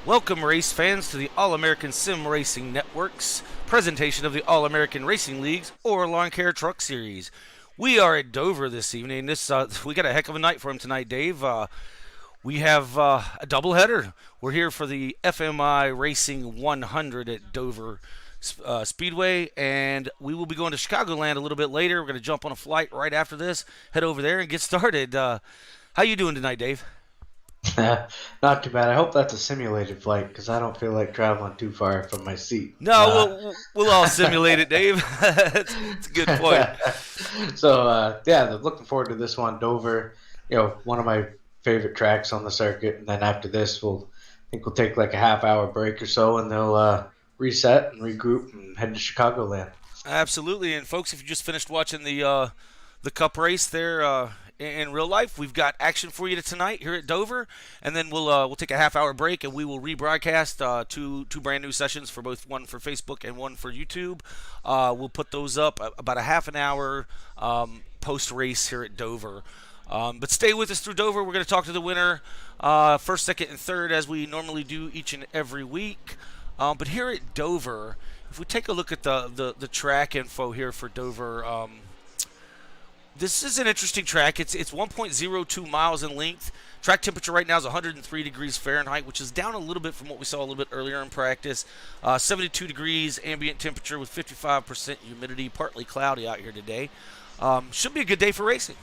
Welcome, race fans, to the All-American Sim Racing Network's presentation of the All-American Racing League's or Lawn Care Truck Series. We are at Dover this evening. We got a heck of a night for him tonight, Dave. We have a doubleheader. We're here for the FMI Racing 100 at Dover Speedway, and we will be going to Chicagoland a little bit later. We're going to jump on a flight right after this, head over there, and get started. How you doing tonight, Dave? Not too bad. I hope that's a simulated flight because I don't feel like traveling too far from my seat. No, we'll all simulate it, Dave. That's a good point. So looking forward to this one. Dover, one of my favorite tracks on the circuit. And then after this, I think we'll take like a half-hour break or so, and they'll reset and regroup and head to Chicagoland. Absolutely, and folks, if you just finished watching the Cup race there. In real life, we've got action for you tonight here at Dover, and then we'll take a half-hour break, and we will rebroadcast two brand new sessions for both, one for Facebook and one for YouTube. We'll put those up about a half an hour post-race here at Dover. But stay with us through Dover. We're going to talk to the winner first, second, and third, as we normally do each and every week. But here at Dover, if we take a look at the track info here for Dover. This is an interesting track. It's 1.02 miles in length. Track temperature right now is 103 degrees Fahrenheit, which is down a little bit from what we saw a little bit earlier in practice. 72 degrees ambient temperature with 55% humidity, partly cloudy out here today. Should be a good day for racing.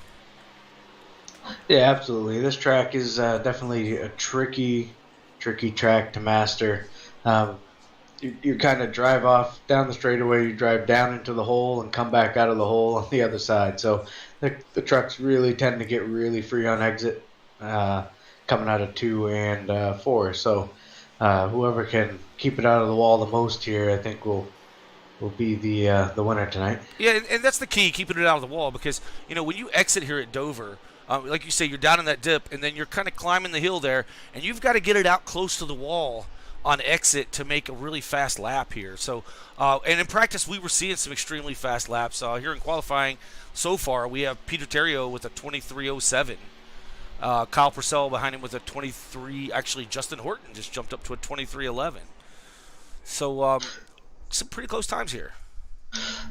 Yeah, absolutely. This track is definitely a tricky track to master. You kind of drive off down the straightaway, you drive down into the hole and come back out of the hole on the other side. So the trucks really tend to get really free on exit coming out of 2 and 4. So whoever can keep it out of the wall the most here, I think will be the winner tonight. Yeah, and that's the key, keeping it out of the wall, because when you exit here at Dover, like you say, you're down in that dip, and then you're kind of climbing the hill there, and you've got to get it out close to the wall on exit to make a really fast lap here. So, and in practice, we were seeing some extremely fast laps. Here in qualifying so far, we have Peter Terrio with a 23:07. Kyle Purcell behind him with a 23. Actually, Justin Horton just jumped up to a 23:11. So, some pretty close times here.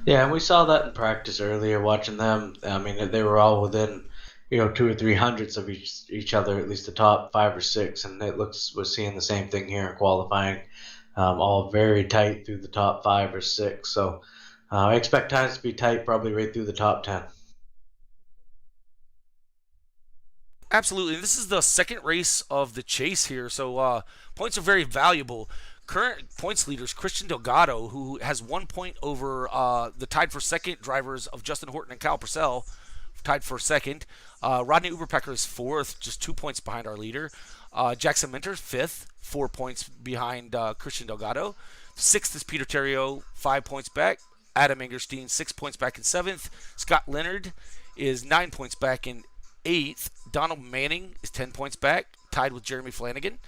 Yeah, and we saw that in practice earlier, watching them. I mean, they were all within 2 or 3 hundredths of each other, at least the top 5 or 6, and we're seeing the same thing here in qualifying, all very tight through the top 5 or 6. So I expect times to be tight, probably right through the top 10. Absolutely. This is the second race of the chase here, so points are very valuable. Current points leaders, Christian Delgado, who has 1 point over the tied for second drivers of Justin Horton and Kyle Purcell, tied for second. Rodney Uberpecker is fourth, just 2 points behind our leader. Jackson Minter, fifth, 4 points behind Christian Delgado. Sixth is Peter Terrio, 5 points back. Adam Engerstein, 6 points back in seventh. Scott Leonard is 9 points back in eighth. Donald Manning is 10 points back, tied with Jeremy Flanagan.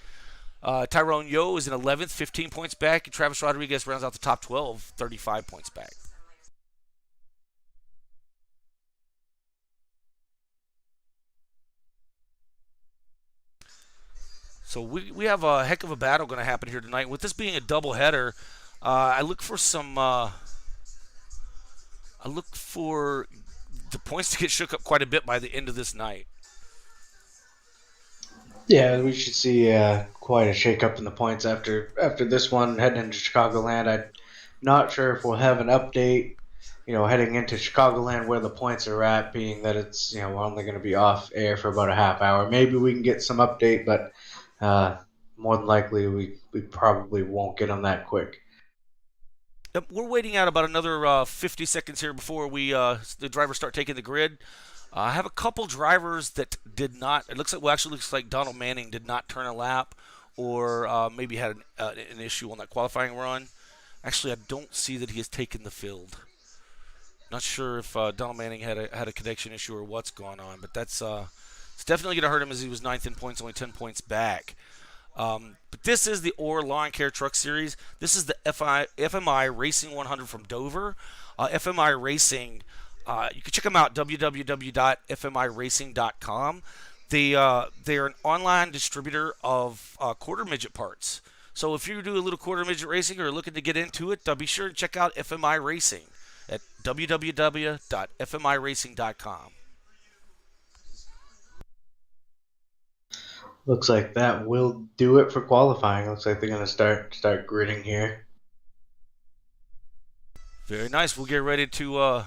Tyrone Yo is in 11th, 15 points back. And Travis Rodriguez rounds out the top 12, 35 points back. So we have a heck of a battle going to happen here tonight. With this being a doubleheader, I look for the points to get shook up quite a bit by the end of this night. Yeah, we should see quite a shake-up in the points after this one heading into Chicagoland. I'm not sure if we'll have an update, heading into Chicagoland where the points are at, being that it's, we're only going to be off air for about a half hour. Maybe we can get some update, but more than likely we probably won't get them that quick. We're waiting out about another 50 seconds here before the drivers start taking the grid. I have a couple drivers that did not. It looks like Donald Manning did not turn a lap, or maybe had an issue on that qualifying run. Actually, I don't see that he has taken the field. Not sure if Donald Manning had a connection issue or what's going on, but it's definitely going to hurt him, as he was ninth in points, only 10 points back. But this is the Orr Lawn Care Truck Series. This is the FMI Racing 100 from Dover. FMI Racing, you can check them out, www.fmiracing.com. They are an online distributor of quarter midget parts. So if you do a little quarter midget racing or looking to get into it, be sure to check out FMI Racing at www.fmiracing.com. Looks like that will do it for qualifying. Looks like they're going to start gridding here. Very nice. We'll get ready to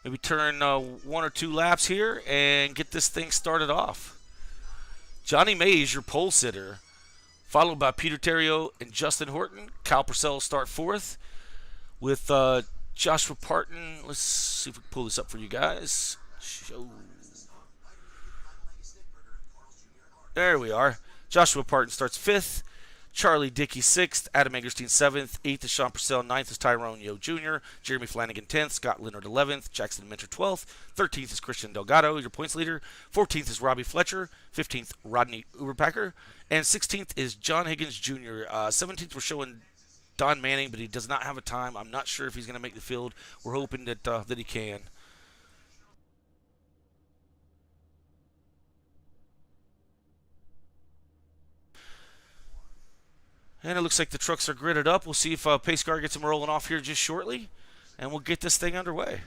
maybe turn 1 or 2 laps here and get this thing started off. Johnny May is your pole sitter, followed by Peter Terrio and Justin Horton. Kyle Purcell will start 4th with Joshua Parton. Let's see if we can pull this up for you guys. There we are. Joshua Parton starts 5th. Charlie Dickey 6th. Adam Angerstein 7th. 8th is Sean Purcell. 9th is Tyrone Yo Jr. Jeremy Flanagan 10th. Scott Leonard 11th. Jackson Minter 12th. 13th is Christian Delgado, your points leader. 14th is Robbie Fletcher. 15th, Rodney Uberpacker. And 16th is John Higgins Jr. 17th, we're showing Don Manning, but he does not have a time. I'm not sure if he's going to make the field. We're hoping that he can. And it looks like the trucks are gridded up. We'll see if Pace Car gets them rolling off here just shortly, and we'll get this thing underway.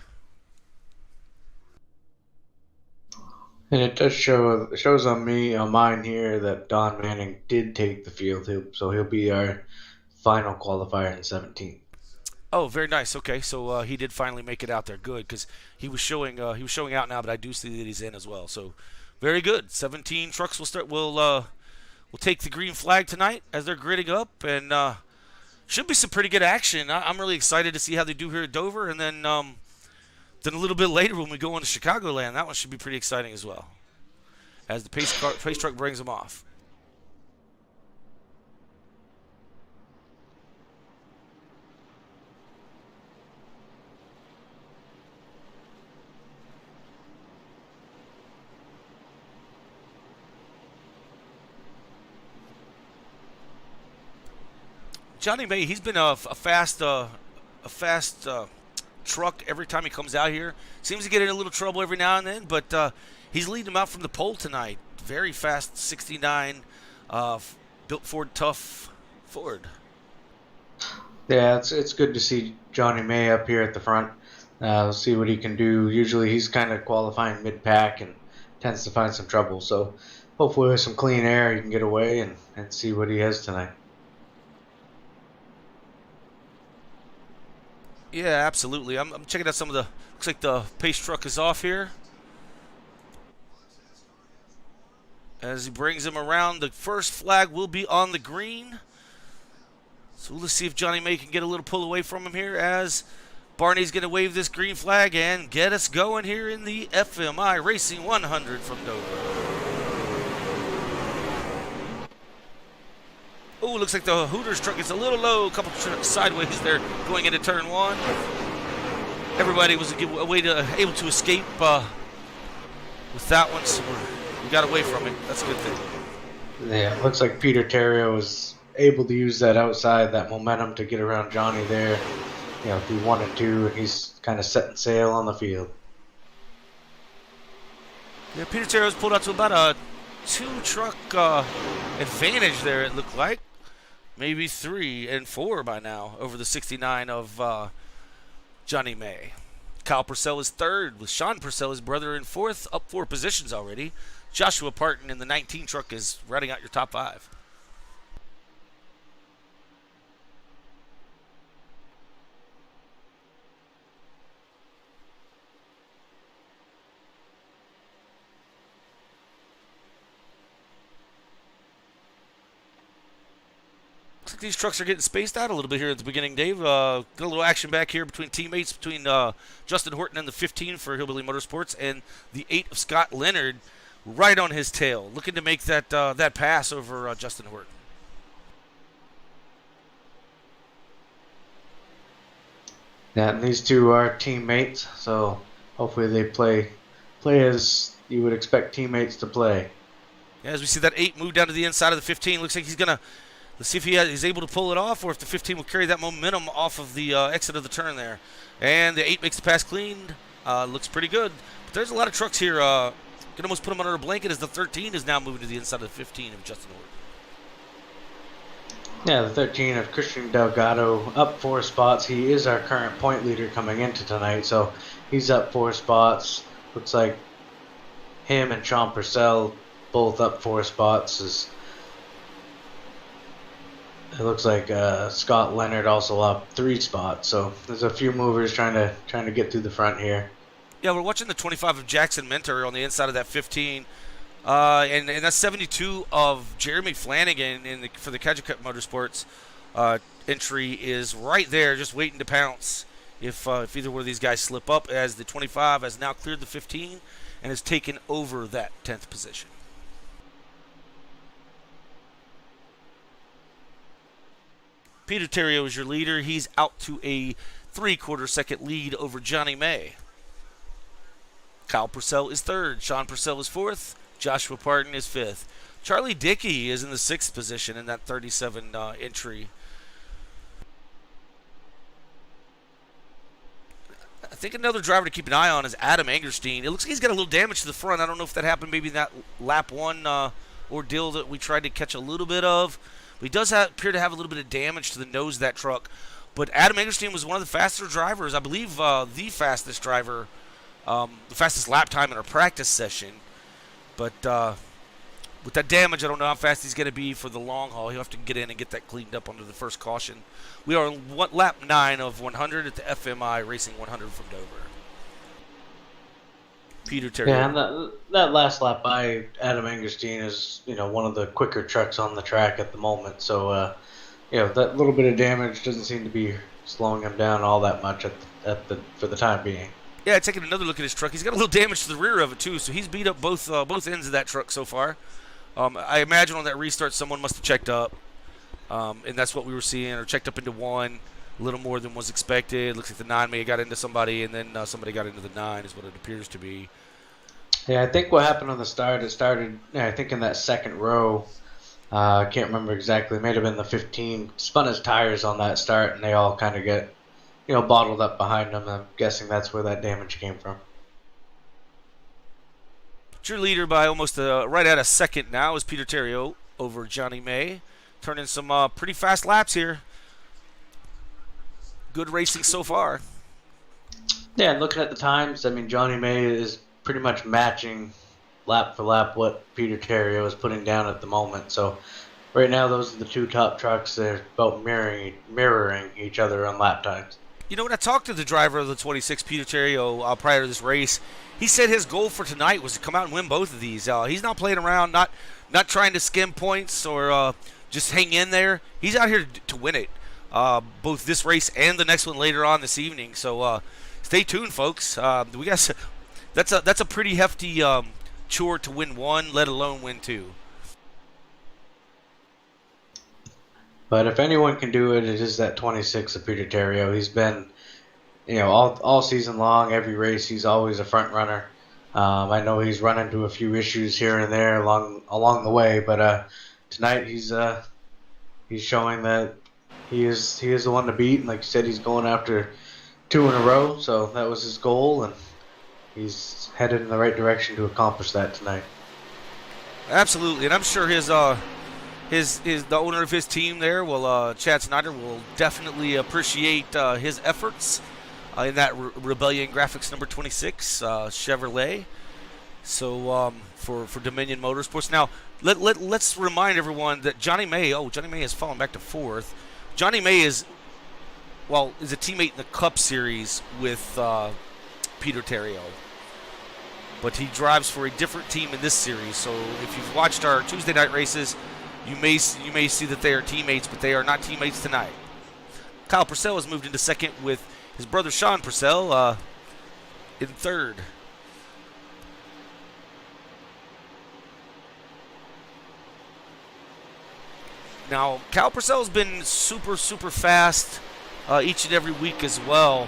And it does shows on mine here that Don Manning did take the field, so he'll be our final qualifier in 17th. Oh, very nice. Okay, so he did finally make it out there. Good, because he was showing out now, but I do see that he's in as well. So very good. 17 trucks will start. We'll take the green flag tonight as they're gridding up, and should be some pretty good action. I'm really excited to see how they do here at Dover, and then a little bit later when we go into Chicagoland, that one should be pretty exciting as well, as the pace truck brings them off. Johnny May, he's been a fast truck every time he comes out here. Seems to get in a little trouble every now and then, but he's leading them out from the pole tonight. Very fast 69 built Ford tough Ford. Yeah, it's good to see Johnny May up here at the front. We'll see what he can do. Usually he's kind of qualifying mid-pack and tends to find some trouble. So hopefully with some clean air he can get away and see what he has tonight. Yeah, absolutely. I'm checking out some of the. Looks like the pace truck is off here. As he brings him around, the first flag will be on the green. So let's see if Johnny May can get a little pull away from him here as Barney's going to wave this green flag and get us going here in the FMI Racing 100 from Dover. Oh, looks like the Hooters truck is a little low. A couple sideways there going into turn 1. Everybody was able to escape with that one, so we got away from it. That's a good thing. Yeah, it looks like Peter Terrio was able to use that outside, that momentum to get around Johnny there. If he wanted to, and he's kind of setting sail on the field. Yeah, Peter Terrio's pulled out to about a 2-truck advantage there, it looked like. Maybe 3 and 4 by now over the 69 of Johnny May. Kyle Purcell is 3rd with Sean Purcell, his brother, in 4th, up 4 positions already. Joshua Parton in the 19 truck is riding out your top 5. Looks like these trucks are getting spaced out a little bit here at the beginning, Dave. Got a little action back here between teammates, between Justin Horton and the 15 for Hillbilly Motorsports and the 8 of Scott Leonard right on his tail, looking to make that pass over Justin Horton. Yeah, and these two are teammates, so hopefully they play as you would expect teammates to play. Yeah, as we see that 8 move down to the inside of the 15, looks like he's going to. Let's see if he's able to pull it off, or if the 15 will carry that momentum off of the exit of the turn there. And the 8 makes the pass clean. Looks pretty good. But there's a lot of trucks here. Can almost put them under a blanket as the 13 is now moving to the inside of the 15 of Justin Horton. Yeah, the 13 of Christian Delgado up 4 spots. He is our current point leader coming into tonight, so he's up 4 spots. Looks like him and Sean Purcell both up 4 spots. It looks like Scott Leonard also up 3 spots. So there's a few movers trying to get through the front here. Yeah, we're watching the 25 of Jackson Mentor on the inside of that 15. And that's 72 of Jeremy Flanagan for the Kajikat Motorsports entry is right there, just waiting to pounce if either one of these guys slip up, as the 25 has now cleared the 15 and has taken over that 10th position. Peter Terrio is your leader. He's out to a 3/4 second lead over Johnny May. Kyle Purcell is third. Sean Purcell is fourth. Joshua Parton is fifth. Charlie Dickey is in the 6th position in that 37 entry. I think another driver to keep an eye on is Adam Angerstein. It looks like he's got a little damage to the front. I don't know if that happened maybe in that lap 1 ordeal that we tried to catch a little bit of. But he does appear to have a little bit of damage to the nose of that truck. But Adam Angerstein was one of the faster drivers. I believe the fastest driver, the fastest lap time in our practice session. But with that damage, I don't know how fast he's going to be for the long haul. He'll have to get in and get that cleaned up under the first caution. We are on lap 9 of 100 at the FMI Racing 100 from Dover. Peter Terry. Yeah, and that last lap by Adam Angerstein is, one of the quicker trucks on the track at the moment. So, that little bit of damage doesn't seem to be slowing him down all that much for the time being. Yeah, taking another look at his truck, he's got a little damage to the rear of it too. So he's beat up both ends of that truck so far. I imagine on that restart, someone must have checked up, and that's what we were seeing, or checked up into 1. A little more than was expected. Looks like the 9 may have got into somebody, and then somebody got into the 9 is what it appears to be. Yeah, I think what happened on the start, it started, I think in that second row. I can't remember exactly. It may have been the 15. Spun his tires on that start, and they all kind of get, bottled up behind him. I'm guessing that's where that damage came from. Your leader by almost right at a second now is Peter Terrio over Johnny May. Turning some pretty fast laps here. Good racing so far. Yeah, and looking at the times, Johnny May is pretty much matching lap for lap what Peter Terrio is putting down at the moment. So right now, those are the 2 top trucks. They're about mirroring each other on lap times. When I talked to the driver of the 26, Peter Terrio, prior to this race, he said his goal for tonight was to come out and win both of these. He's not playing around, not trying to skim points or just hang in there. He's out here to win it. Both this race and the next one later on this evening. So stay tuned, folks. We got that's a pretty hefty chore to win 1, let alone win 2. But if anyone can do it, it is that 26 of Peter Terrio. He's been, all season long, every race, he's always a front runner. I know he's run into a few issues here and there along the way, but tonight he's showing that he is the one to beat. And like you said, he's going after 2 in a row, so that was his goal, and he's headed in the right direction to accomplish that tonight. Absolutely, and I'm sure the owner of his team there Chad Snyder will definitely appreciate his efforts in that Rebellion Graphics number 26 Chevrolet. So for Dominion Motorsports. Now let's remind everyone that Johnny May has fallen back to 4th. Johnny May is a teammate in the Cup Series with Peter Terrio, but he drives for a different team in this series. So if you've watched our Tuesday night races, you may see that they are teammates, but they are not teammates tonight. Kyle Purcell has moved into 2nd with his brother Sean Purcell in 3rd. Now, Kyle Purcell's been super, super fast each and every week as well.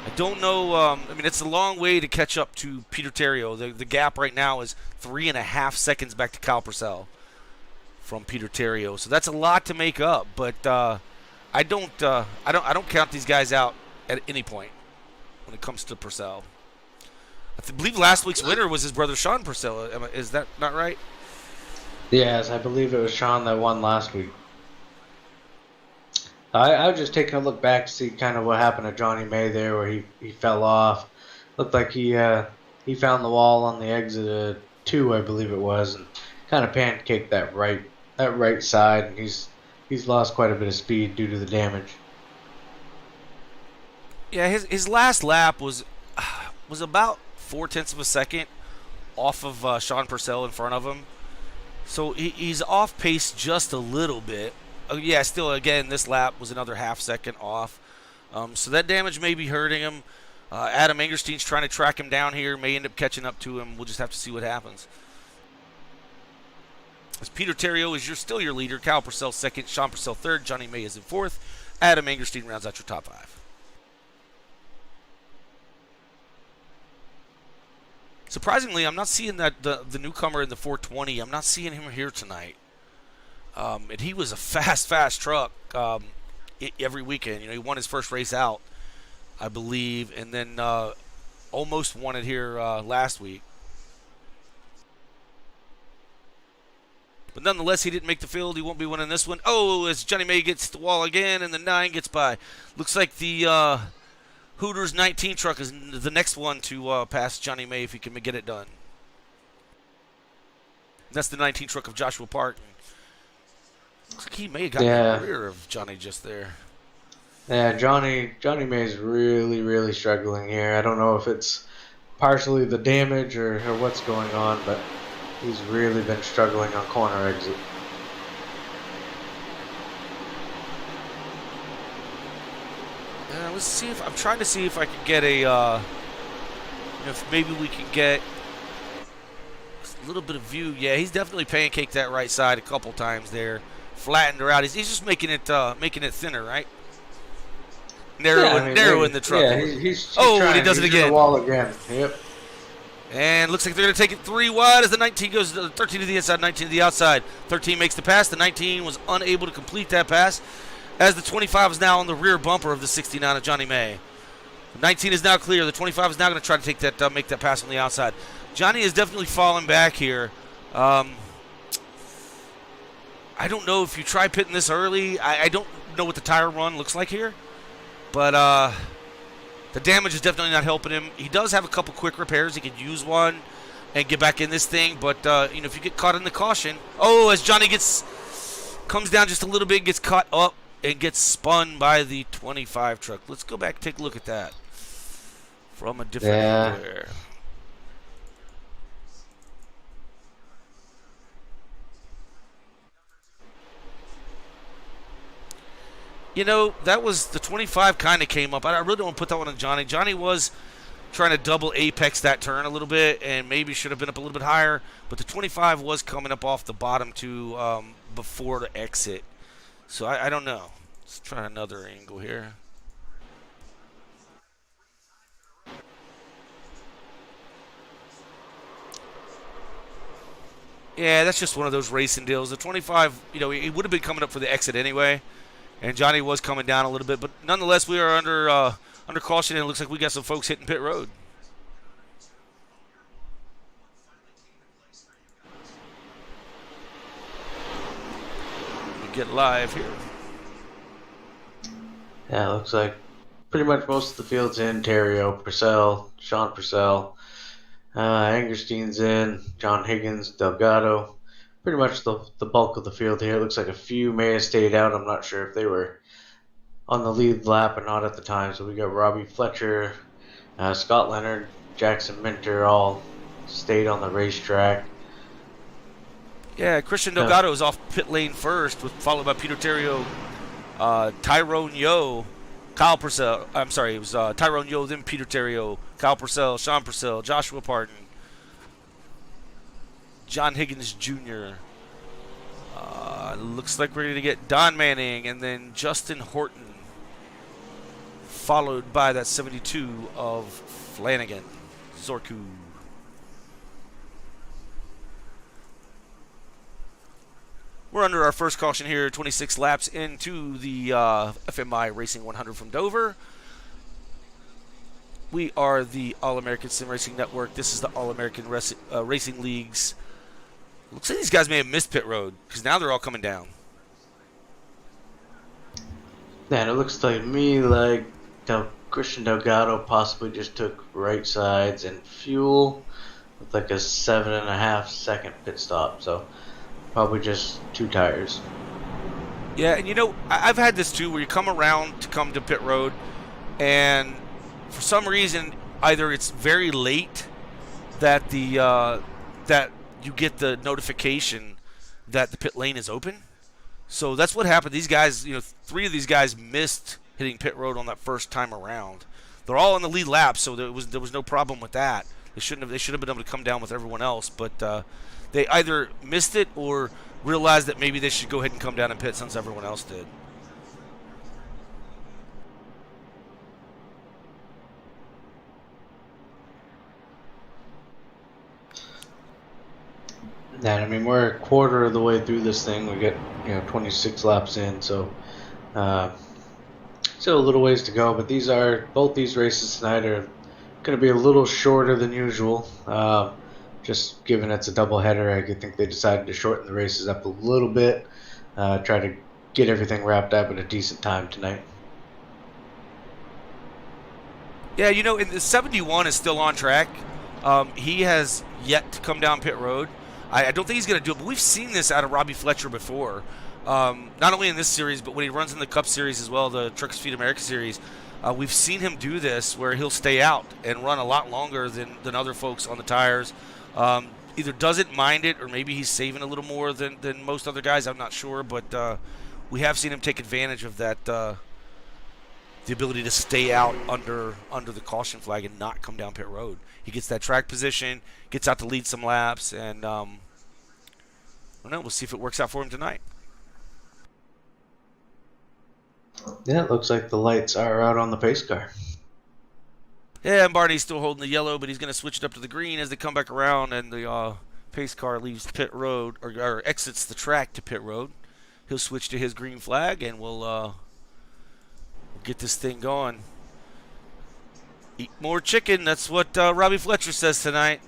I don't know. It's a long way to catch up to Peter Terrio. The gap right now is 3.5 seconds back to Kyle Purcell from Peter Terrio. So that's a lot to make up. But I don't count these guys out at any point when it comes to Purcell. I believe last week's winner was his brother Sean Purcell. Is that not right? Yes, I believe it was Sean that won last week. Yes, I believe it was Sean that won last week. 'Cause I know Sean had a pretty good run. I think he was 2nd or 3rd. 2 or 3 last week. Yeah, I believe it was Sean that won last week. I was just taking a look back to see kind of what happened to Johnny May there, where he fell off. Looked like he found the wall on the exit of two, I believe it was, and kind of pancaked that right side, and he's lost quite a bit of speed due to the damage. Yeah, his last lap was about 4/10 of a second off of Sean Purcell in front of him. So he's off pace just a little bit. Yeah, still, again, this lap was another half second off. So that damage may be hurting him. Adam Engerstein's trying to track him down here, may end up catching up to him. We'll just have to see what happens. As Peter Terrio is still your leader, Kyle Purcell second, Sean Purcell third, Johnny May is in fourth. Adam Engerstein rounds out your top five. Surprisingly, I'm not seeing that the newcomer in the 420. I'm not seeing him here tonight. And he was a fast truck every weekend. He won his first race out, I believe, and then almost won it here last week. But nonetheless, he didn't make the field. He won't be winning this one. Oh, as Johnny May gets the wall again, and the 9 gets by. Looks like the Hooters 19 truck is the next one to pass Johnny May if he can get it done. That's the 19 truck of Joshua Parton. Looks like he may have gotten in the rear of Johnny just there. Yeah, Johnny May's really struggling here. I don't know if it's partially the damage or what's going on, but he's really been struggling on corner exit. Let's see if I'm trying to see if I can get a if maybe we can get a little bit of view. Yeah, he's definitely pancaked that right side a couple times there, flattened her out. He's just making it thinner, right? Narrowing the truck. Yeah, he's and he does it again. The wall again. Yep. And looks like they're going to take it 3 wide as the 19 goes 13 to the inside, 19 to the outside. 13 makes the pass. The 19 was unable to complete that pass, as the 25 is now on the rear bumper of the 69 of Johnny May. The 19 is now clear. The 25 is now going to try to take that, make that pass on the outside. Johnny is definitely falling back here. I don't know if you try pitting this early. I don't know what the tire run looks like here, but the damage is definitely not helping him. He does have a couple quick repairs. He could use one and get back in this thing, but if you get caught in the caution, as Johnny comes down just a little bit, gets caught up, and gets spun by the 25 truck. Let's go back and take a look at that from a different angle there. That was the 25 kind of came up. I really don't want to put that one on Johnny. Johnny was trying to double apex that turn a little bit and maybe should have been up a little bit higher, but the 25 was coming up off the bottom to before the exit. So I don't know. Let's try another angle here. Yeah, that's just one of those racing deals. The 25, he would have been coming up for the exit anyway, and Johnny was coming down a little bit. But nonetheless, we are under caution, and it looks like we got some folks hitting pit road. We get live here. Yeah, it looks like pretty much most of the field's in. Terrio, Purcell, Sean Purcell, Engerstein's in, John Higgins, Delgado. Pretty much the bulk of the field here. It looks like a few may have stayed out. I'm not sure if they were on the lead lap or not at the time. So we got Robbie Fletcher, Scott Leonard, Jackson Minter all stayed on the racetrack. Yeah, Christian Delgado is off pit lane first, followed by Peter Terrio, Tyrone Yo, Kyle Purcell. I'm sorry, it was Tyrone Yo, then Peter Terrio, Kyle Purcell, Sean Purcell, Joshua Parton, John Higgins Jr. Looks like we're going to get Don Manning and then Justin Horton, followed by that 72 of Flanagan, Zorku. We're under our first caution here, 26 laps into the FMI Racing 100 from Dover. We are the All-American Sim Racing Network. This is the All-American Racing Leagues. Looks like these guys may have missed pit road because now they're all coming down. Man, it looks like me like Christian Delgado possibly just took right sides and fuel with like a 7.5 second pit stop. So probably just two tires. Yeah, and I've had this too, where you come around to come to pit road, and for some reason, either it's very late that that you get the notification that the pit lane is open. So that's what happened. These guys, 3 of these guys missed hitting pit road on that first time around. They're all in the lead lap, so there was no problem with that. They should have been able to come down with everyone else, but they either missed it or realized that maybe they should go ahead and come down and pit since everyone else did. And I mean, we're a quarter of the way through this thing. We get 26 laps in, so still a little ways to go. But both these races tonight are going to be a little shorter than usual. Just given it's a doubleheader, I think they decided to shorten the races up a little bit, try to get everything wrapped up at a decent time tonight. Yeah, and the 71 is still on track. He has yet to come down pit road. I don't think he's going to do it, but we've seen this out of Robbie Fletcher before. Not only in this series, but when he runs in the Cup Series as well, the Truck Speed America Series. We've seen him do this where he'll stay out and run a lot longer than other folks on the tires. Either doesn't mind it, or maybe he's saving a little more than most other guys. I'm not sure, but we have seen him take advantage of that, the ability to stay out under the caution flag and not come down pit road. He gets that track position, gets out to lead some laps, and I don't know. We'll see if it works out for him tonight. Yeah, it looks like the lights are out on the pace car. Yeah, and Barney's still holding the yellow, but he's going to switch it up to the green as they come back around, and the pace car leaves pit road or exits the track to pit road. He'll switch to his green flag, and we'll get this thing going. Eat more chicken. That's what Robbie Fletcher says tonight.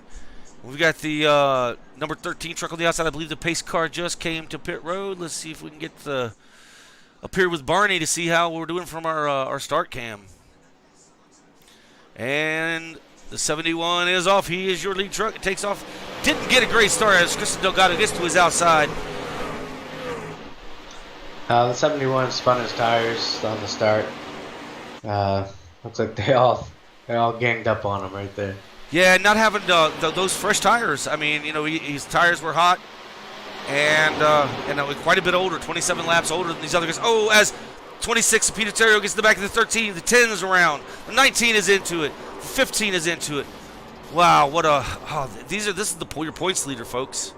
We've got the number 13 truck on the outside. I believe the pace car just came to pit road. Let's see if we can get up here with Barney to see how we're doing from our start cam. And the 71 is off. He is your lead truck. It takes off. Didn't get a great start as Christian Delgado gets to his outside. The 71 spun his tires on the start. Looks like they all ganged up on him right there. Yeah, not having those fresh tires. I mean, his tires were hot and quite a bit older, 27 laps older than these other guys. Oh, as 26, Peter Terrio gets in the back of the 13, the 10 is around, the 19 is into it, the 15 is into it. Wow, this is your points leader, folks.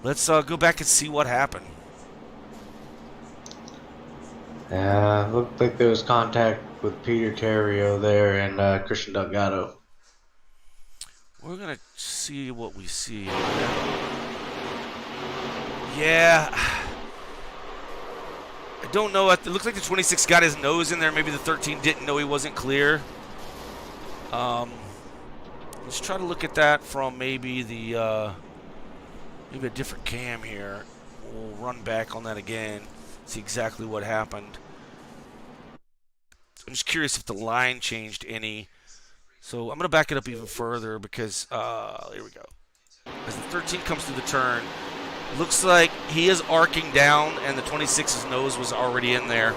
Let's go back and see what happened. Looked like there was contact with Peter Terrio there and Christian Delgado. We're going to see what we see. Yeah. I don't know. It looks like the 26 got his nose in there. Maybe the 13 didn't know he wasn't clear. Let's try to look at that from maybe a different cam here. We'll run back on that again. See exactly what happened. I'm just curious if the line changed any. So I'm going to back it up even further because, here we go. As the 13 comes through the turn, looks like he is arcing down and the 26's nose was already in there.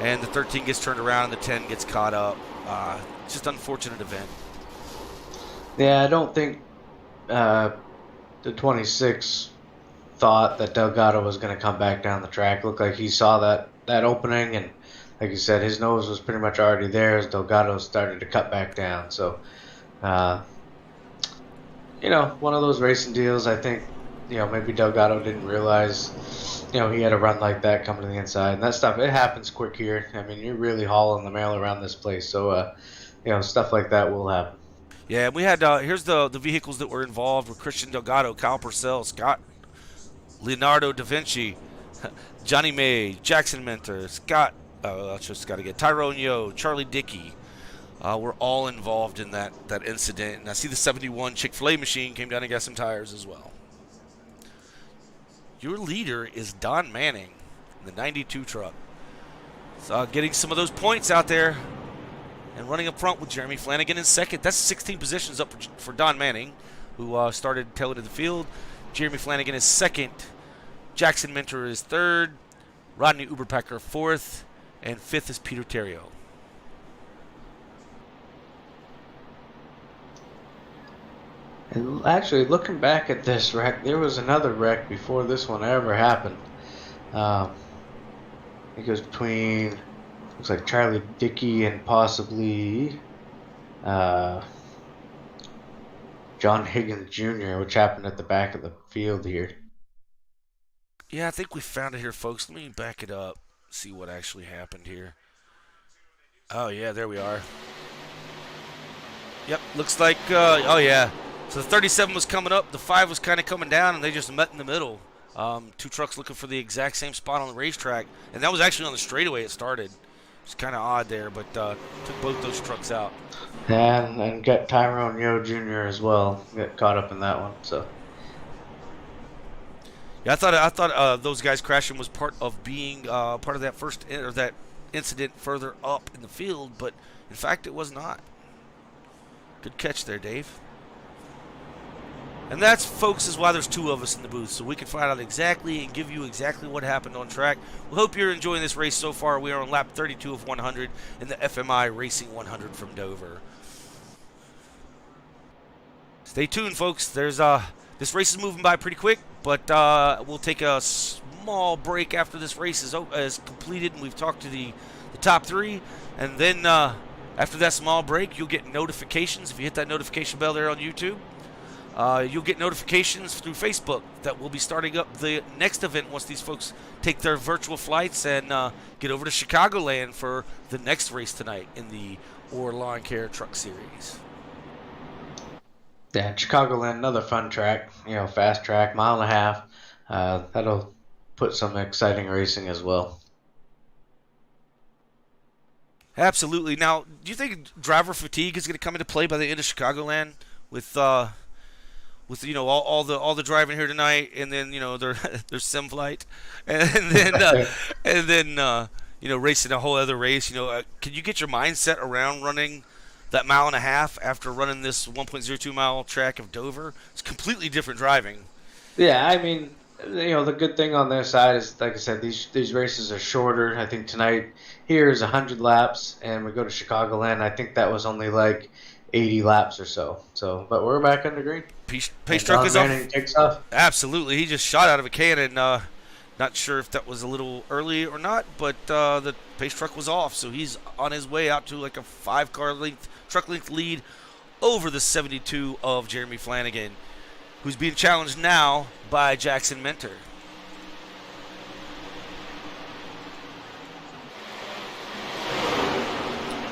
And the 13 gets turned around and the 10 gets caught up. Just unfortunate event. Yeah, I don't think the 26 thought that Delgado was going to come back down the track. Looked like he saw that opening, and like you said, his nose was pretty much already there as Delgado started to cut back down. So, one of those racing deals. I think, maybe Delgado didn't realize, he had a run like that coming to the inside. And that stuff, it happens quick here. I mean, you're really hauling the mail around this place. So, stuff like that will happen. Yeah, we had, here's the vehicles that were involved with Christian Delgado, Kyle Purcell, Scott, Leonardo da Vinci, Johnny May, Jackson Mentor, Scott, Tyrone Yo, Charlie Dickey. We're all involved in that incident. And I see the 71 Chick-fil-A machine came down and got some tires as well. Your leader is Don Manning in the 92 truck. Getting some of those points out there and running up front with Jeremy Flanagan in second. That's 16 positions up for Don Manning, who started tail end of the field. Jeremy Flanagan is second. Jackson Minter is third. Rodney Uberpacker fourth. And fifth is Peter Terrio. And actually, looking back at this wreck, there was another wreck before this one ever happened. It goes between, looks like Charlie Dickey and possibly John Higgins Jr., which happened at the back of the field here. Yeah, I think we found it here, folks. Let me back it up, see what actually happened here. Oh, yeah, there we are. Yep, looks like, oh, yeah. So the 37 was coming up, the 5 was kind of coming down, and they just met in the middle. Two trucks looking for the exact same spot on the racetrack, and that was actually on the straightaway it started. It's kind of odd there, but took both those trucks out. And got Tyrone Yo Jr. as well. Got caught up in that one. So yeah, I thought those guys crashing was part of being part of that or that incident further up in the field, but in fact it was not. Good catch there, Dave. And that's, folks, is why there's two of us in the booth, so we can find out exactly and give you exactly what happened on track. We hope you're enjoying this race so far. We are on lap 32 of 100 in the FMI Racing 100 from Dover. Stay tuned, folks. There's this race is moving by pretty quick, but we'll take a small break after this race is completed and we've talked to the top three, and then after that small break, you'll get notifications. If you hit that notification bell there on YouTube, you'll get notifications through Facebook that we'll be starting up the next event once these folks take their virtual flights and get over to Chicagoland for the next race tonight in the Or Lawn Care Truck Series. yeah, Chicagoland, another fun track. Fast track, mile and a half. That'll put some exciting racing as well. Absolutely. Now, do you think driver fatigue is going to come into play by the end of Chicagoland with all the driving here tonight, and then their sim flight, and then racing a whole other race? Can you get your mindset around running that mile and a half after running this 1.02 mile track of Dover? It's completely different driving. Yeah, I mean, the good thing on their side is, like I said, these races are shorter. I think tonight here is 100 laps, and we go to Chicagoland. I think that was only like 80 laps or so. But we're back under green. Pace truck is off. Takes off. Absolutely, he just shot out of a cannon. Not sure if that was a little early or not, but the pace truck was off, so he's on his way out to like a 5-car truck length lead over the 72 of Jeremy Flanagan, who's being challenged now by Jackson Minter.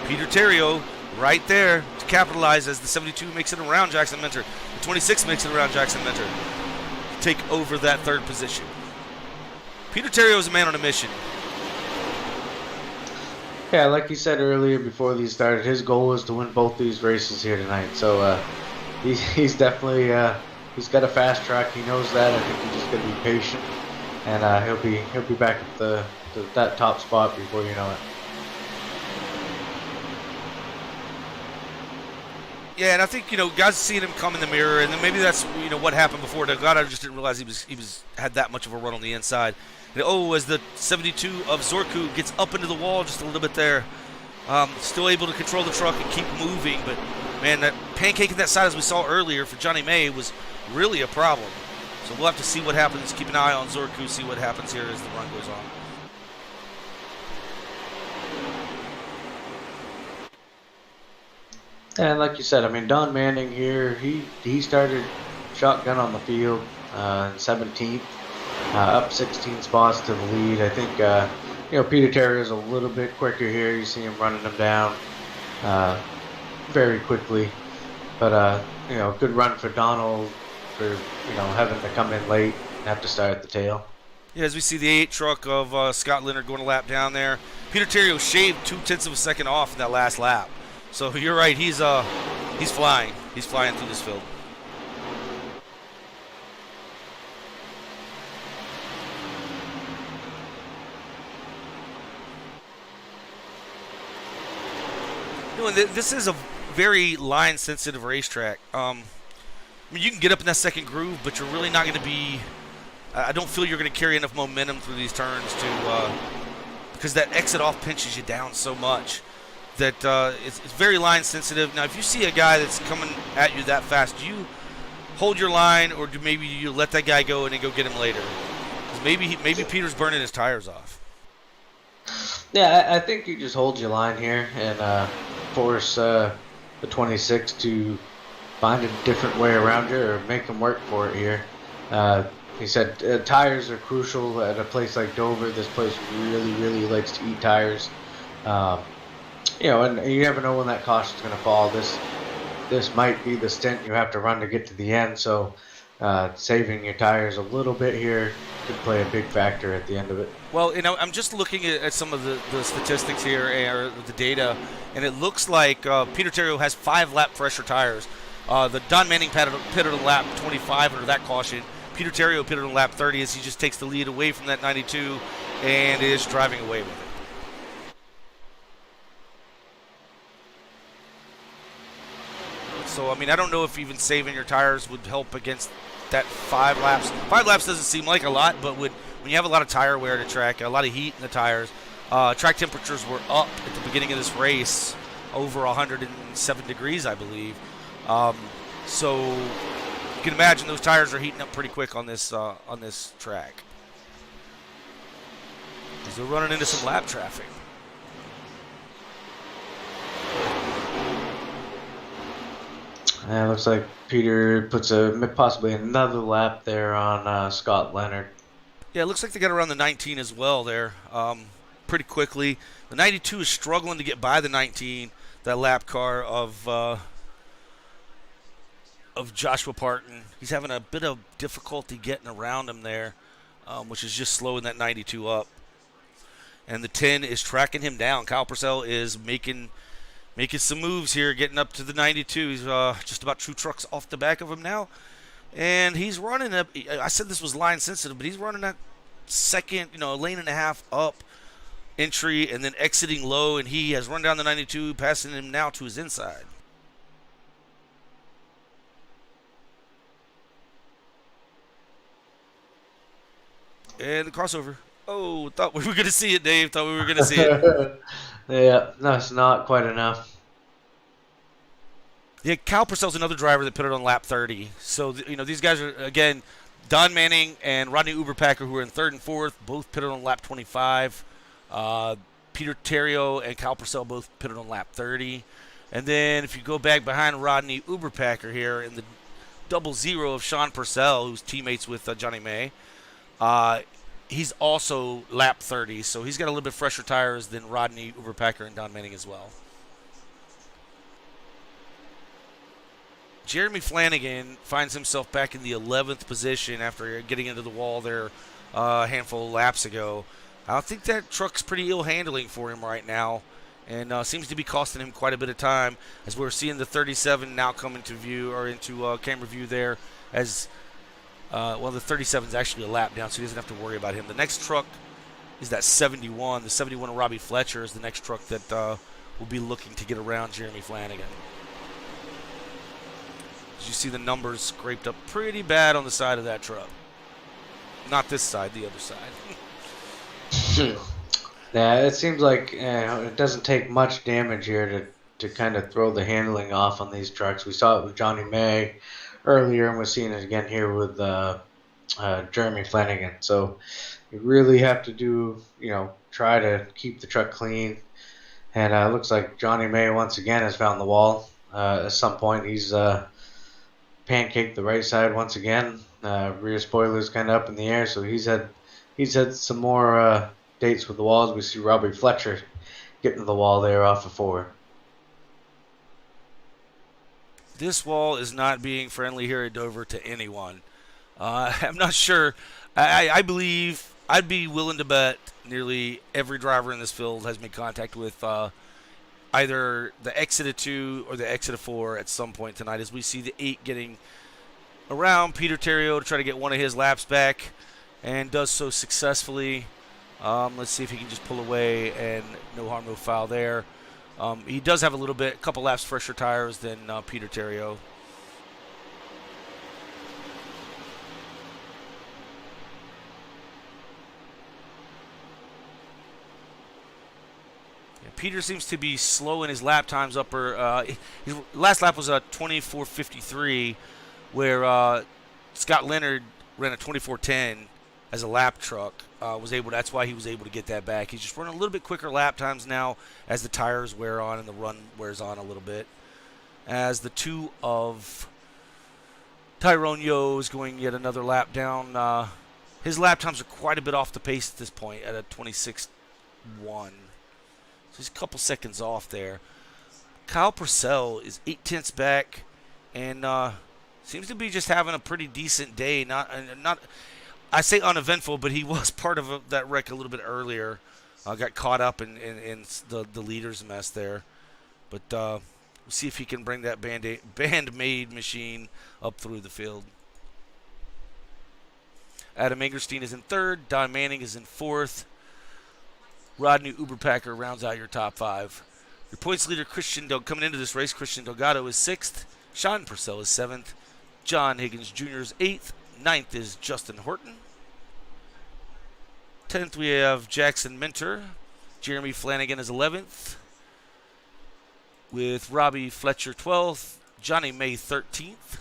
Peter Terrio right there to capitalize as the 72 makes it around Jackson Minter. The 26 makes it around Jackson Minter to take over that third position. Peter Terrio is a man on a mission. Yeah, like you said earlier before these started, his goal is to win both these races here tonight. So he's definitely he's got a fast track. He knows that. I think he's just gonna be patient, and he'll be back at that top spot before you know it. Yeah, and I think guys seeing him come in the mirror, and then maybe that's what happened before. God, I just didn't realize he had that much of a run on the inside. And, as the 72 of Zorku gets up into the wall just a little bit there, still able to control the truck and keep moving. But man, that pancaking that side as we saw earlier for Johnny May was really a problem. So we'll have to see what happens. Keep an eye on Zorku, see what happens here as the run goes on. And like you said, I mean, Don Manning here, he started shotgun on the field in 17th, up 16 spots to the lead. I think, Peter Terrio is a little bit quicker here. You see him running him down very quickly. But, good run for Donald for, having to come in late and have to start at the tail. Yeah, as we see the 8 truck of Scott Leonard going a lap down there. Peter Terrio shaved 0.2 of a second off in that last lap. So you're right, he's flying. He's flying through this field. know, this is a very line-sensitive racetrack. I mean, you can get up in that second groove, but you're really not going to be. I don't feel you're going to carry enough momentum through these turns because that exit off pinches you down so much that it's very line-sensitive. Now, if you see a guy that's coming at you that fast, do you hold your line, or do maybe you let that guy go and then go get him later? Because maybe Peter's burning his tires off. Yeah, I think you just hold your line here and force the 26 to find a different way around you or make them work for it here. He said tires are crucial at a place like Dover. This place really, really likes to eat tires. You know, and you never know when that caution's going to fall. This might be the stint you have to run to get to the end, so saving your tires a little bit here could play a big factor at the end of it. Well, you know, I'm just looking at some of the statistics here, or the data, and it looks like Peter Terrio has 5-lap fresher tires. The Don Manning pitted on lap 25 under that caution. Peter Terrio pitted on lap 30 as he just takes the lead away from that 92 and is driving away with it. So, I mean, I don't know if even saving your tires would help against that 5 laps. 5 laps doesn't seem like a lot, but when you have a lot of tire wear to track, a lot of heat in the tires, track temperatures were up at the beginning of this race, over 107 degrees, I believe. So you can imagine those tires are heating up pretty quick on this track. Because they're running into some lap traffic. It looks like Peter puts possibly another lap there on Scott Leonard. Yeah, it looks like they got around the 19 as well there pretty quickly. The 92 is struggling to get by the 19, that lap car of Joshua Parton. He's having a bit of difficulty getting around him there, which is just slowing that 92 up. And the 10 is tracking him down. Kyle Purcell is making some moves here, getting up to the 92. He's just about 2 trucks off the back of him now. And he's running up. I said this was line sensitive, but he's running that second, a lane and a half up entry and then exiting low. And he has run down the 92, passing him now to his inside. And the crossover. Oh, thought we were going to see it, Dave. Thought we were going to see it. Yeah, that's not quite enough. Yeah, Cal Purcell's another driver that put it on lap 30. So, these guys are, again, Don Manning and Rodney Uberpacker, who are in 3rd and 4th, both pitted on lap 25. Peter Terrio and Cal Purcell both pitted on lap 30. And then if you go back behind Rodney Uberpacker here in the 00 of Sean Purcell, who's teammates with Johnny May, he's also lap 30. So he's got a little bit fresher tires than Rodney Uberpacker and Don Manning as well. Jeremy Flanagan finds himself back in the 11th position after getting into the wall there a handful of laps ago. I think that truck's pretty ill handling for him right now, and seems to be costing him quite a bit of time as we're seeing the 37 now come into view, or into camera view there as the 37 is actually a lap down, so he doesn't have to worry about him. The next truck is that 71. The 71 of Robbie Fletcher is the next truck that will be looking to get around Jeremy Flanagan. As you see, the numbers scraped up pretty bad on the side of that truck. Not this side, the other side. Yeah, it seems like it doesn't take much damage here to kind of throw the handling off on these trucks. We saw it with Johnny May earlier, and we're seeing it again here with Jeremy Flanagan. So you really have to try to keep the truck clean. And it looks like Johnny May once again has found the wall. At some point, he's pancaked the right side once again. Rear spoiler's kind of up in the air, so he's had some more dates with the walls. We see Robbie Fletcher getting to the wall there off of 4. This wall is not being friendly here at Dover to anyone. I'm not sure. I believe I'd be willing to bet nearly every driver in this field has made contact with either the exit of 2 or the exit of 4 at some point tonight, as we see the 8 getting around Peter Terrio to try to get one of his laps back, and does so successfully. Let's see if he can just pull away, and no harm, no foul there. He does have a couple laps fresher tires than Peter Terrio. Peter seems to be slow in his lap times. His last lap was a 24:53, where Scott Leonard ran a 24:10 as a lap truck. That's why he was able to get that back. He's just running a little bit quicker lap times now as the tires wear on and the run wears on a little bit. As the two of Tyrone Yo is going yet another lap down. His lap times are quite a bit off the pace at this point at a 26:1. So he's a couple seconds off there. Kyle Purcell is 8/10 back, and seems to be just having a pretty decent day. Not I say uneventful, but he was part of that wreck a little bit earlier. Got caught up in the leader's mess there. But we'll see if he can bring that band-made machine up through the field. Adam Angerstein is in third. Don Manning is in fourth. Rodney Uberpacker rounds out your top five. Your points leader, coming into this race, Christian Delgado is sixth. Sean Purcell is seventh. John Higgins Jr. is eighth. Ninth is Justin Horton. 10th, we have Jackson Minter. Jeremy Flanagan is 11th. With Robbie Fletcher 12th. Johnny May 13th.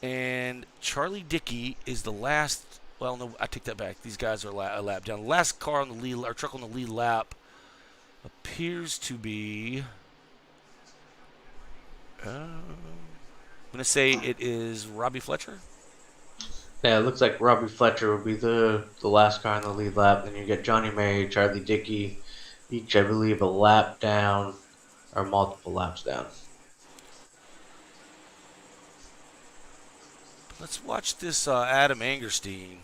And Charlie Dickey is the last. Well, no, I take that back. These guys are a lap down. The last car on the lead, or truck on the lead lap, appears to be. I'm gonna say it is Robbie Fletcher. Yeah, it looks like Robbie Fletcher will be the last car on the lead lap. Then you get Johnny May, Charlie Dickey, each I believe a lap down or multiple laps down. Let's watch this Adam Angerstein.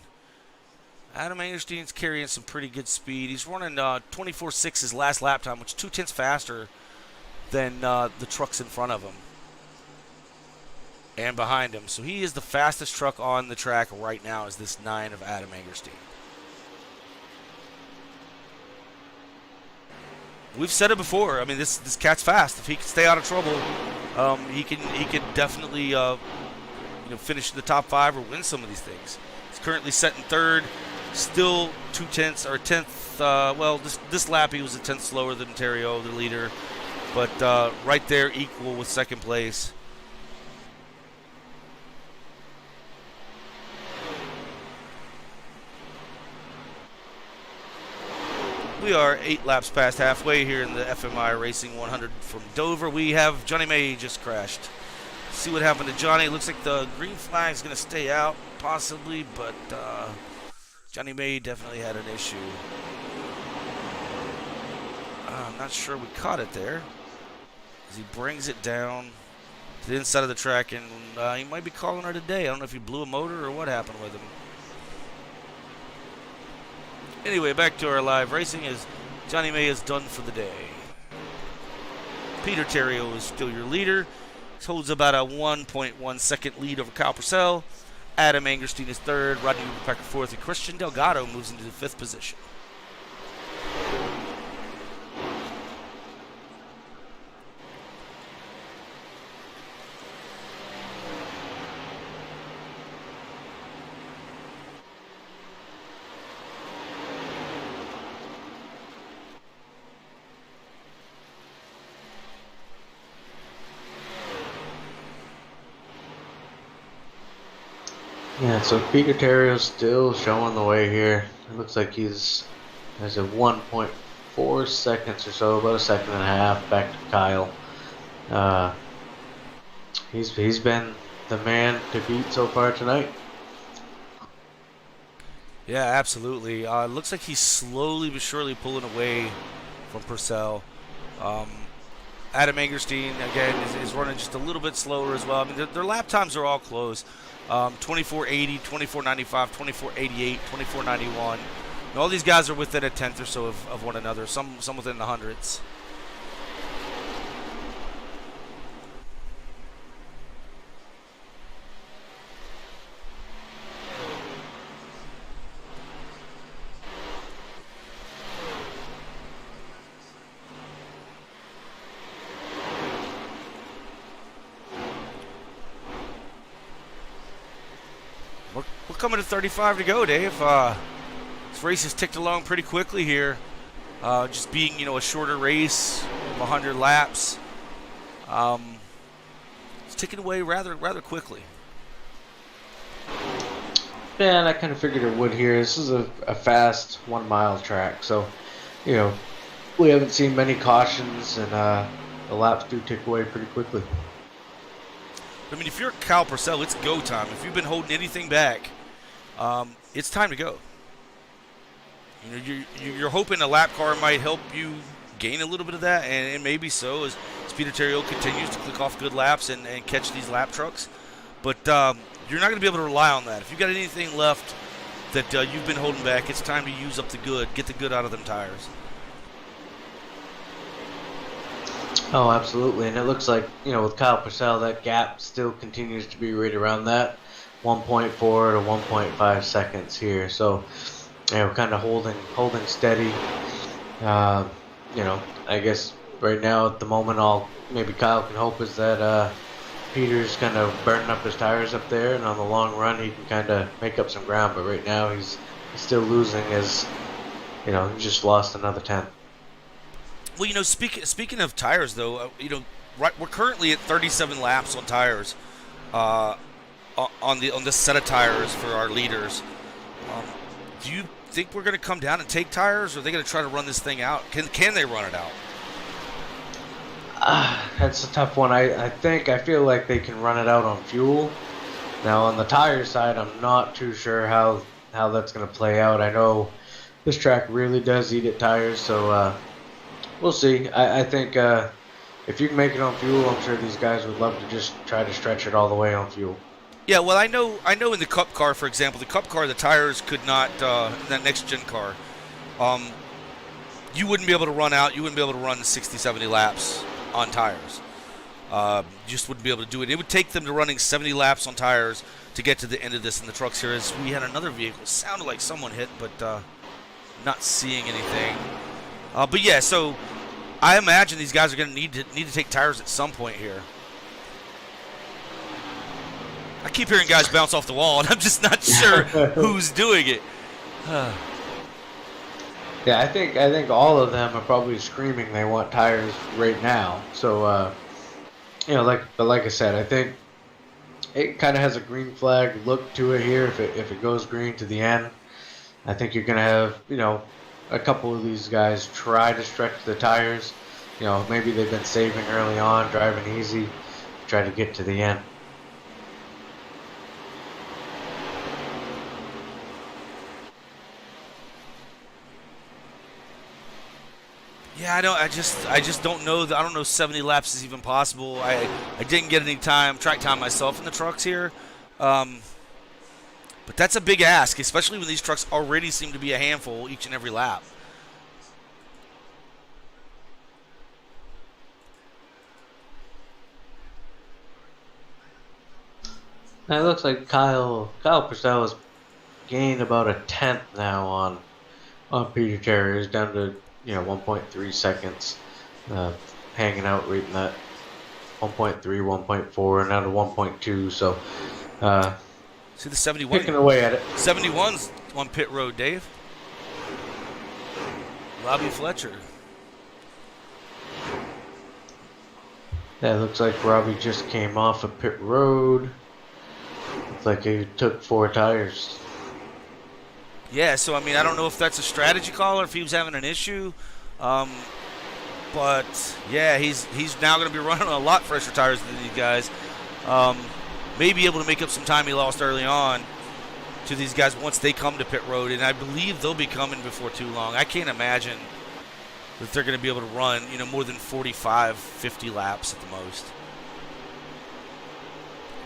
Adam Angerstein's carrying some pretty good speed. He's running 24.6 his last lap time, which is 2/10 faster than the trucks in front of him and behind him. So he is the fastest truck on the track right now, is this 9 of Adam Angerstein. We've said it before. I mean, this cat's fast. If he can stay out of trouble, he can definitely finish in the top 5 or win some of these things. He's currently set in third. Still 2/10 or 10th. This lap he was a 10th slower than Terrio, the leader, but right there equal with second place. We are 8 laps past halfway here in the FMI Racing 100 from Dover. We have Johnny May just crashed. See what happened to Johnny. Looks like the green flag is going to stay out, possibly, but Johnny May definitely had an issue. I'm not sure we caught it there, as he brings it down to the inside of the track, and he might be calling her today. I don't know if he blew a motor or what happened with him. Anyway, back to our live racing as Johnny May is done for the day. Peter Terrio is still your leader. He holds about a 1.1 second lead over Kyle Purcell. Adam Angerstein is third. Rodney Uberpacker fourth. And Christian Delgado moves into the 5th position. Yeah, so Peter Terrio's still showing the way here. It looks like he's a 1.4 seconds or so, about a second and a half back to Kyle. He's been the man to beat so far tonight. Yeah, absolutely. It looks like he's slowly but surely pulling away from Purcell. Adam Angerstein, again, is running just a little bit slower as well. I mean, their lap times are all close. 24.80, 24.95, 24.88, 24.91. And all these guys are within a tenth or so of one another, some within the hundreds. We're coming to 35 to go, Dave. This race has ticked along pretty quickly here. Just being, a shorter race, 100 laps. It's ticking away rather quickly. Yeah, and I kind of figured it would here. This is a fast 1 mile track, so we haven't seen many cautions, and the laps do tick away pretty quickly. I mean, if you're Kyle Purcell, it's go time. If you've been holding anything back, it's time to go. You're hoping a lap car might help you gain a little bit of that, and maybe so as Peter Terrill continues to click off good laps and catch these lap trucks. But you're not going to be able to rely on that. If you've got anything left that you've been holding back, it's time to use up the good, get the good out of them tires. Oh, absolutely. And it looks like, with Kyle Purcell, that gap still continues to be right around that 1.4 to 1.5 seconds here. So, kind of holding steady. I guess right now at the moment, all maybe Kyle can hope is that Peter's kind of burning up his tires up there, and on the long run he can kind of make up some ground. But right now he's still losing, as he just lost another 10. Well, speaking of tires, though, we're currently at 37 laps on tires, on this set of tires for our leaders. Do you think we're going to come down and take tires, or are they going to try to run this thing out? Can they run it out? That's a tough one. I feel like they can run it out on fuel. Now on the tire side, I'm not too sure how that's going to play out. I know this track really does eat at tires, so we'll see. I think if you can make it on fuel, I'm sure these guys would love to just try to stretch it all the way on fuel. Yeah, well, I know in the Cup car, for example, the tires could not, in that next-gen car, you wouldn't be able to run out. You wouldn't be able to run 60, 70 laps on tires. You just wouldn't be able to do it. It would take them to running 70 laps on tires to get to the end of this in the trucks here. As we had another vehicle. It sounded like someone hit, but not seeing anything. But yeah, so I imagine these guys are going to need to take tires at some point here. I keep hearing guys bounce off the wall, and I'm just not sure who's doing it. Yeah, I think all of them are probably screaming they want tires right now. So, like I said, I think it kind of has a green flag look to it here. If it goes green to the end, I think you're gonna have a couple of these guys try to stretch the tires. Maybe they've been saving early on, driving easy, try to get to the end. Yeah, I don't. I just don't know. I don't know if 70 laps is even possible. I didn't get any track time myself in the trucks here, but that's a big ask, especially when these trucks already seem to be a handful each and every lap. Now it looks like Kyle Purcell has gained about a tenth now on Peter Terrill. He's down to 1.3 seconds, hanging out right in that 1.3, 1.4, and now to 1.2. So, see the 71 picking away at it. 71's on pit road, Dave. Robbie Fletcher. Yeah, it looks like Robbie just came off of pit road. Looks like he took 4 tires. Yeah, so I mean, I don't know if that's a strategy call or if he was having an issue, but yeah, he's now going to be running a lot fresher tires than these guys. Maybe able to make up some time he lost early on to these guys once they come to pit road, and I believe they'll be coming before too long. I can't imagine that they're going to be able to run more than 45, 50 laps at the most.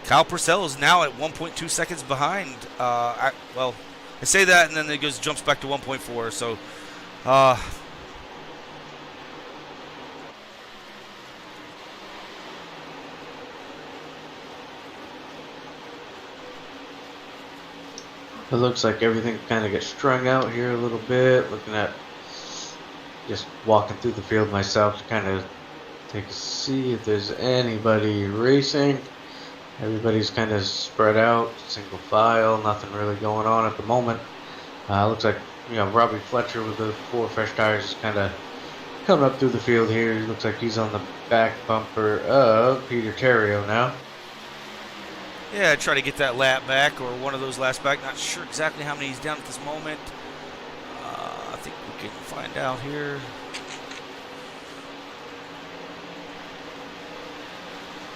Kyle Purcell is now at 1.2 seconds behind. I say that, and then it jumps back to 1.4. So, it looks like everything kind of gets strung out here a little bit. Looking at just walking through the field myself to kind of see if there's anybody racing. Everybody's kind of spread out, single file, nothing really going on at the moment. Looks like, Robbie Fletcher with the 4 fresh tires is kind of coming up through the field here. Looks like he's on the back bumper of Peter Terrio now. Yeah, try to get that lap back or one of those laps back. Not sure exactly how many he's down at this moment. I think we can find out here.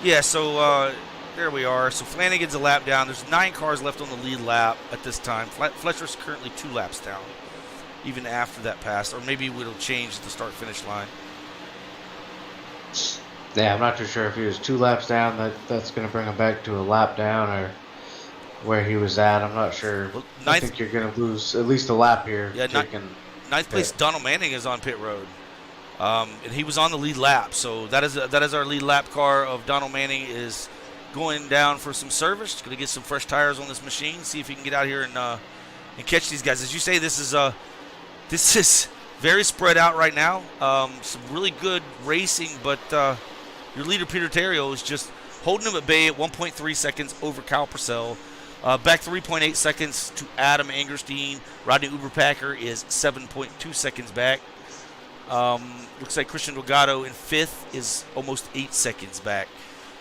Yeah, so there we are. So Flanagan's a lap down. There's 9 cars left on the lead lap at this time. Fletcher's currently 2 laps down, even after that pass. Or maybe it'll change the start-finish line. Yeah, I'm not too sure if he was 2 laps down. That's going to bring him back to a lap down, or where he was at. I'm not sure. Well, I think you're going to lose at least a lap here. Yeah, ninth place Donald Manning is on pit road. And he was on the lead lap, so that is our lead lap car of Donald Manning is going down for some service. Going to get some fresh tires on this machine, see if he can get out here and catch these guys. As you say, this is very spread out right now. Some really good racing, but your leader Peter Terrio is just holding him at bay at 1.3 seconds over Kyle Purcell. Back 3.8 seconds to Adam Angerstein. Rodney Uberpacker is 7.2 seconds back. Looks like Christian Delgado in 5th is almost 8 seconds back.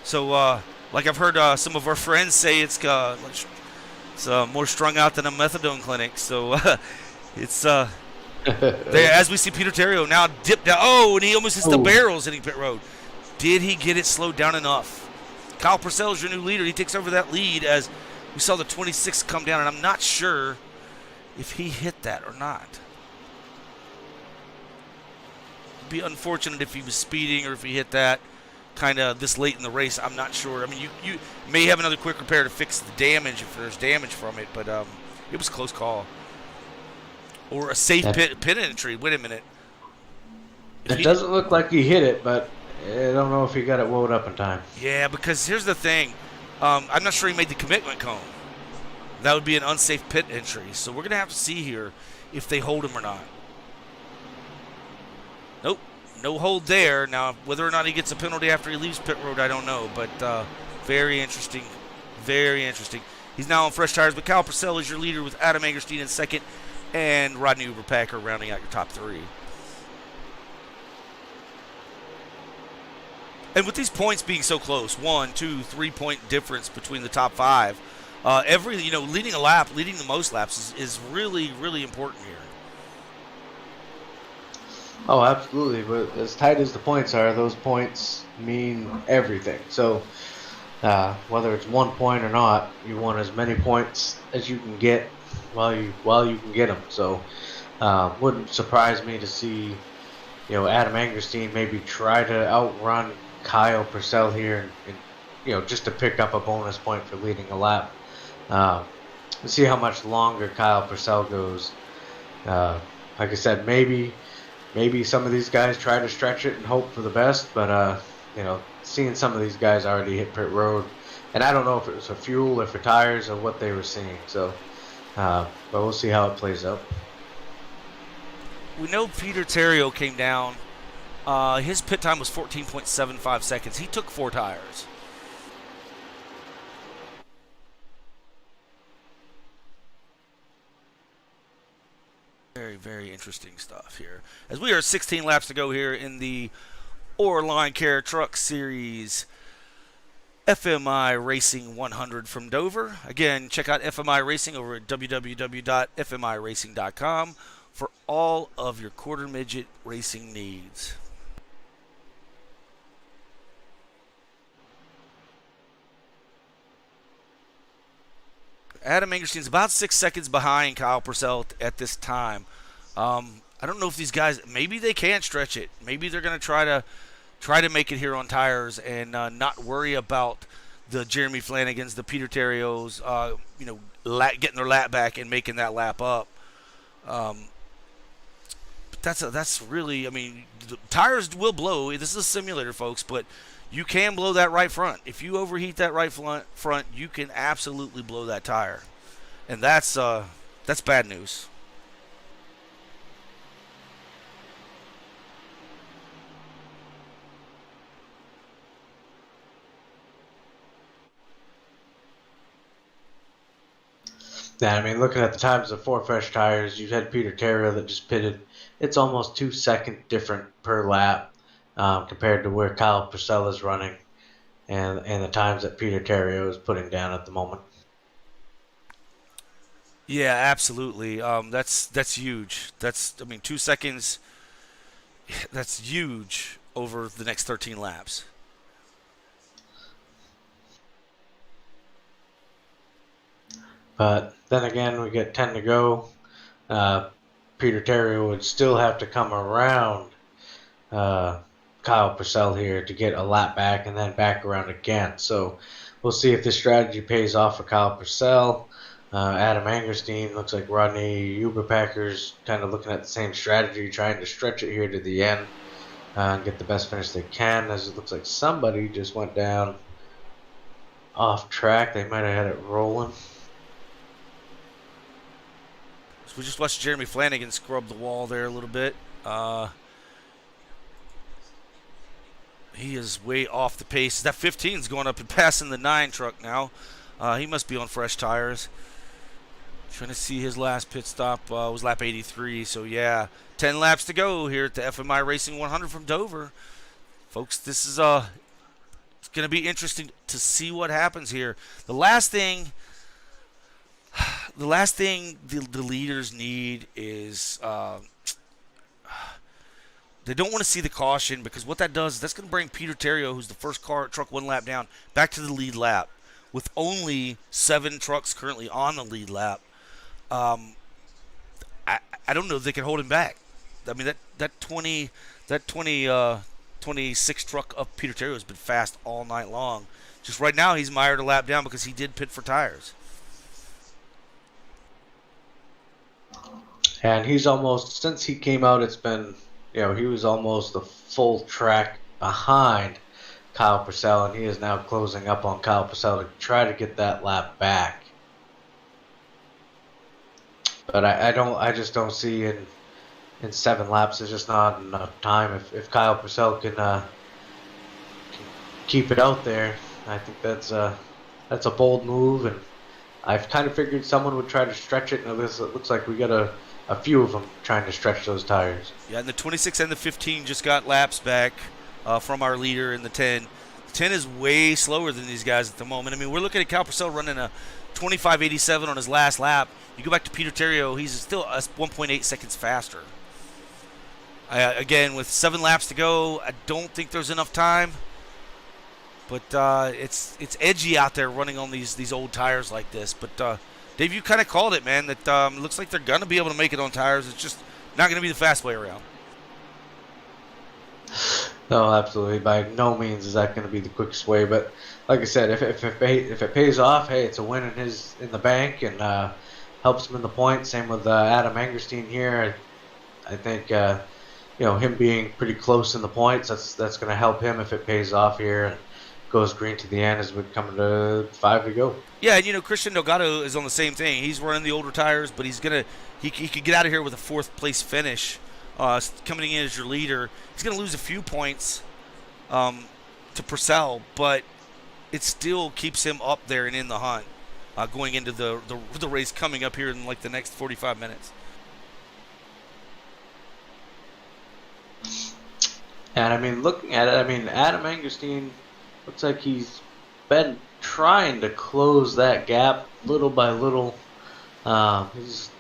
So, like I've heard some of our friends say, it's more strung out than a methadone clinic. So, it's as we see Peter Terrio now dip down. Oh, and he almost hits the barrels hitting pit road. Did he get it slowed down enough? Kyle Purcell is your new leader. He takes over that lead as we saw the 26 come down, and I'm not sure if he hit that or not. It'd be unfortunate if he was speeding or if he hit that kind of this late in the race. I'm not sure. I mean, you may have another quick repair to fix the damage if there's damage from it, but it was a close call. Or a safe pit entry. Wait a minute. It doesn't look like he hit it, but I don't know if he got it wound up in time. Yeah, because here's the thing. I'm not sure he made the commitment cone. That would be an unsafe pit entry. So we're going to have to see here if they hold him or not. Nope. No hold there. Now, whether or not he gets a penalty after he leaves pit road, I don't know. But very interesting. Very interesting. He's now on fresh tires, but Kyle Purcell is your leader with Adam Angerstein in 2nd and Rodney Uberpacker rounding out your top 3. And with these points being so close, 1, 2, 3 point difference between the top 5, leading a lap, leading the most laps is really, really important here. Oh, absolutely. But as tight as the points are, those points mean everything. So whether it's 1 point or not, you want as many points as you can get while you can get them. So wouldn't surprise me to see Adam Angerstein maybe try to outrun Kyle Purcell here and just to pick up a bonus point for leading a lap. We'll see how much longer Kyle Purcell goes. Like I said, maybe some of these guys try to stretch it and hope for the best, but seeing some of these guys already hit pit road, and I don't know if it was for fuel or for tires or what they were seeing. So, but we'll see how it plays out. We know Peter Terrio came down. His pit time was 14.75 seconds. He took 4 tires. Very, very interesting stuff here. As we are 16 laps to go here in the Lawn Care Truck Series FMI Racing 100 from Dover. Again, check out FMI Racing over at www.fmiracing.com for all of your quarter midget racing needs. Adam Angerstein's about 6 seconds behind Kyle Purcell at this time. I don't know if these guys, maybe they can stretch it. Maybe they're going to try to make it here on tires and not worry about the Jeremy Flanagans, the Peter Terrios, getting their lap back and making that lap up. But that's really, I mean, the tires will blow. This is a simulator, folks, but you can blow that right front. If you overheat that right front, you can absolutely blow that tire, and that's bad news. Yeah, I mean, looking at the times of 4 fresh tires, you've had Peter Terrio that just pitted. It's almost 2 second different per lap compared to where Kyle Purcell is running and the times that Peter Terrio is putting down at the moment. Yeah, absolutely. That's huge. I mean, 2 seconds. That's huge over the next 13 laps. But then again, we get 10 to go. Peter Terrio would still have to come around Kyle Purcell here to get a lap back and then back around again. So we'll see if this strategy pays off for Kyle Purcell. Adam Angerstein looks like Rodney Uberpacker's kind of looking at the same strategy, trying to stretch it here to the end and get the best finish they can. As it looks like somebody just went down off track. They might have had it rolling. So we just watched Jeremy Flanagan scrub the wall there a little bit. He is way off the pace. That 15 is going up and passing the 9 truck now. He must be on fresh tires. Trying to see his last pit stop was lap 83. So, yeah, 10 laps to go here at the FMI Racing 100 from Dover. Folks, this is it's going to be interesting to see what happens here. The last thing the leaders need is they don't want to see the caution, because what that does is that's going to bring Peter Terrio, who's the first truck 1 lap down, back to the lead lap. With only 7 trucks currently on the lead lap, I don't know if they can hold him back. I mean, that 26 truck up Peter Terrio has been fast all night long. Just right now, he's mired a lap down because he did pit for tires. And he's almost, since he came out, it's been, he was almost a full track behind Kyle Purcell, and he is now closing up on Kyle Purcell to try to get that lap back. But I just don't see in 7 laps, there's just not enough time. If Kyle Purcell can keep it out there, I think that's a bold move, and I've kind of figured someone would try to stretch it, and it looks like we got a few of them trying to stretch those tires. Yeah, and the 26 and the 15 just got laps back from our leader in the 10. The 10 is way slower than these guys at the moment. I mean, we're looking at Kyle Purcell running a 25.87 on his last lap. You go back to Peter Terrio, he's still 1.8 seconds faster. Again, with 7 laps to go, I don't think there's enough time. But it's edgy out there running on these old tires like this. But Dave, you kind of called it, man. That it looks like they're gonna be able to make it on tires. It's just not gonna be the fast way around. No, absolutely. By no means is that going to be the quickest way. But like I said, if it pays off, hey, it's a win in the bank and helps him in the points. Same with Adam Angerstein here. I think him being pretty close in the points, that's going to help him if it pays off here and goes green to the end as we're coming to 5 to go. Yeah, and Christian Delgado is on the same thing. He's running the older tires, but he could get out of here with a 4th place finish. Coming in as your leader, he's going to lose a few points to Purcell, but it still keeps him up there and in the hunt going into the race coming up here in like the next 45 minutes. And I mean, looking at it, Adam Angerstein looks like he's been trying to close that gap little by little. He's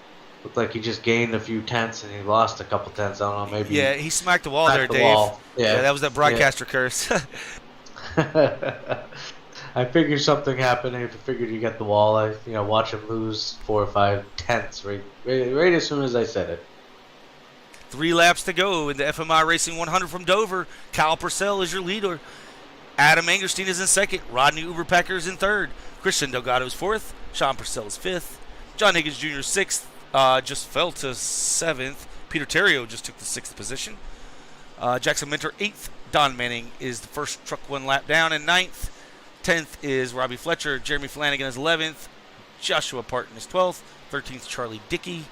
looked like he just gained a few tenths and he lost a couple tenths. I don't know, maybe. Yeah, he smacked the wall there, Dave. Yeah, that was that broadcaster curse. I figured something happened. I figured you get the wall. I watch him lose 4 or 5 tenths right as soon as I said it. 3 laps to go in the FMI Racing 100 from Dover. Kyle Purcell is your leader. Adam Angerstein is in 2nd. Rodney Uberpacker is in 3rd. Christian Delgado is 4th. Sean Purcell is 5th. John Higgins Jr. is 6th. Just fell to 7th. Peter Terrio just took the 6th position. Jackson Minter 8th. Don Manning is the first truck 1 lap down in 9th. 10th is Robbie Fletcher. Jeremy Flanagan is 11th. Joshua Parton is 12th. 13th, Charlie Dickey.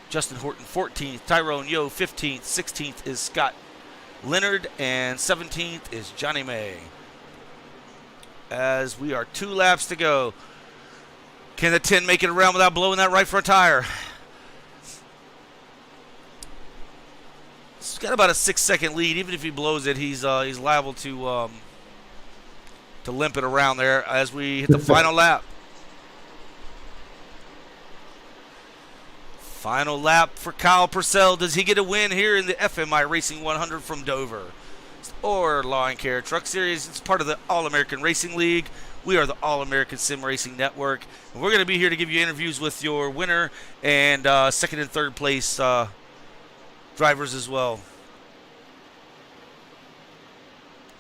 Justin Horton 14th. Tyrone Yo 15th. 16th is Scott Leonard. And 17th is Johnny May. As we are 2 laps to go. Can the 10 make it around without blowing that right front tire? He's got about a 6-second lead. Even if he blows it, he's liable to limp it around there as we hit the final lap. Final lap for Kyle Purcell. Does he get a win here in the FMI Racing 100 from Dover? Or Lawn Care Truck Series. It's part of the All-American Racing League. We are the All-American Sim Racing Network. And we're going to be here to give you interviews with your winner and second and third place drivers as well.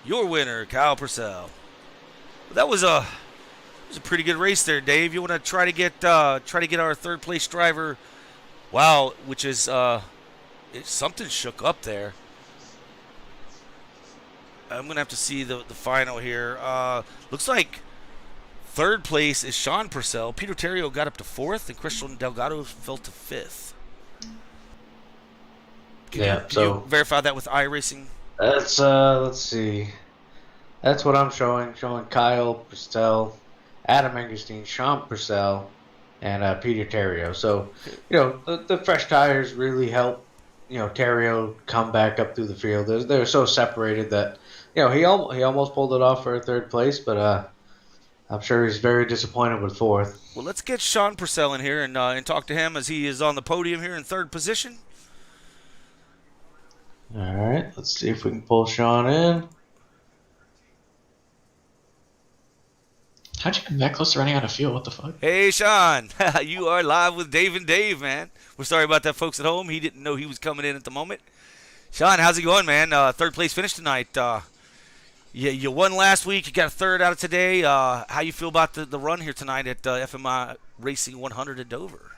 Your winner, Kyle Purcell. That was a pretty good race there, Dave. You want to try to get our third place driver? Wow, which is something shook up there. I'm gonna have to see the final here. Looks like third place is Sean Purcell. Peter Terrio got up to fourth, and Christian Delgado fell to fifth. Can you verify that with iRacing? That's let's see. That's what I'm showing. Showing Kyle Purcell, Adam Engerstein, Sean Purcell, and Peter Terrio. So, the fresh tires really help, Terrio come back up through the field. They're so separated that, he almost pulled it off for a third place, but I'm sure he's very disappointed with fourth. Well, let's get Sean Purcell in here and talk to him as he is on the podium here in third position. All right, let's see if we can pull Sean in. How'd you come that close to running out of fuel? What the fuck? Hey, Sean. You are live with Dave and Dave, man. We're sorry about that, folks at home. He didn't know he was coming in at the moment. Sean, how's it going, man? Third place finish tonight. You won last week. You got a third out of today. How you feel about the run here tonight at FMI Racing 100 at Dover?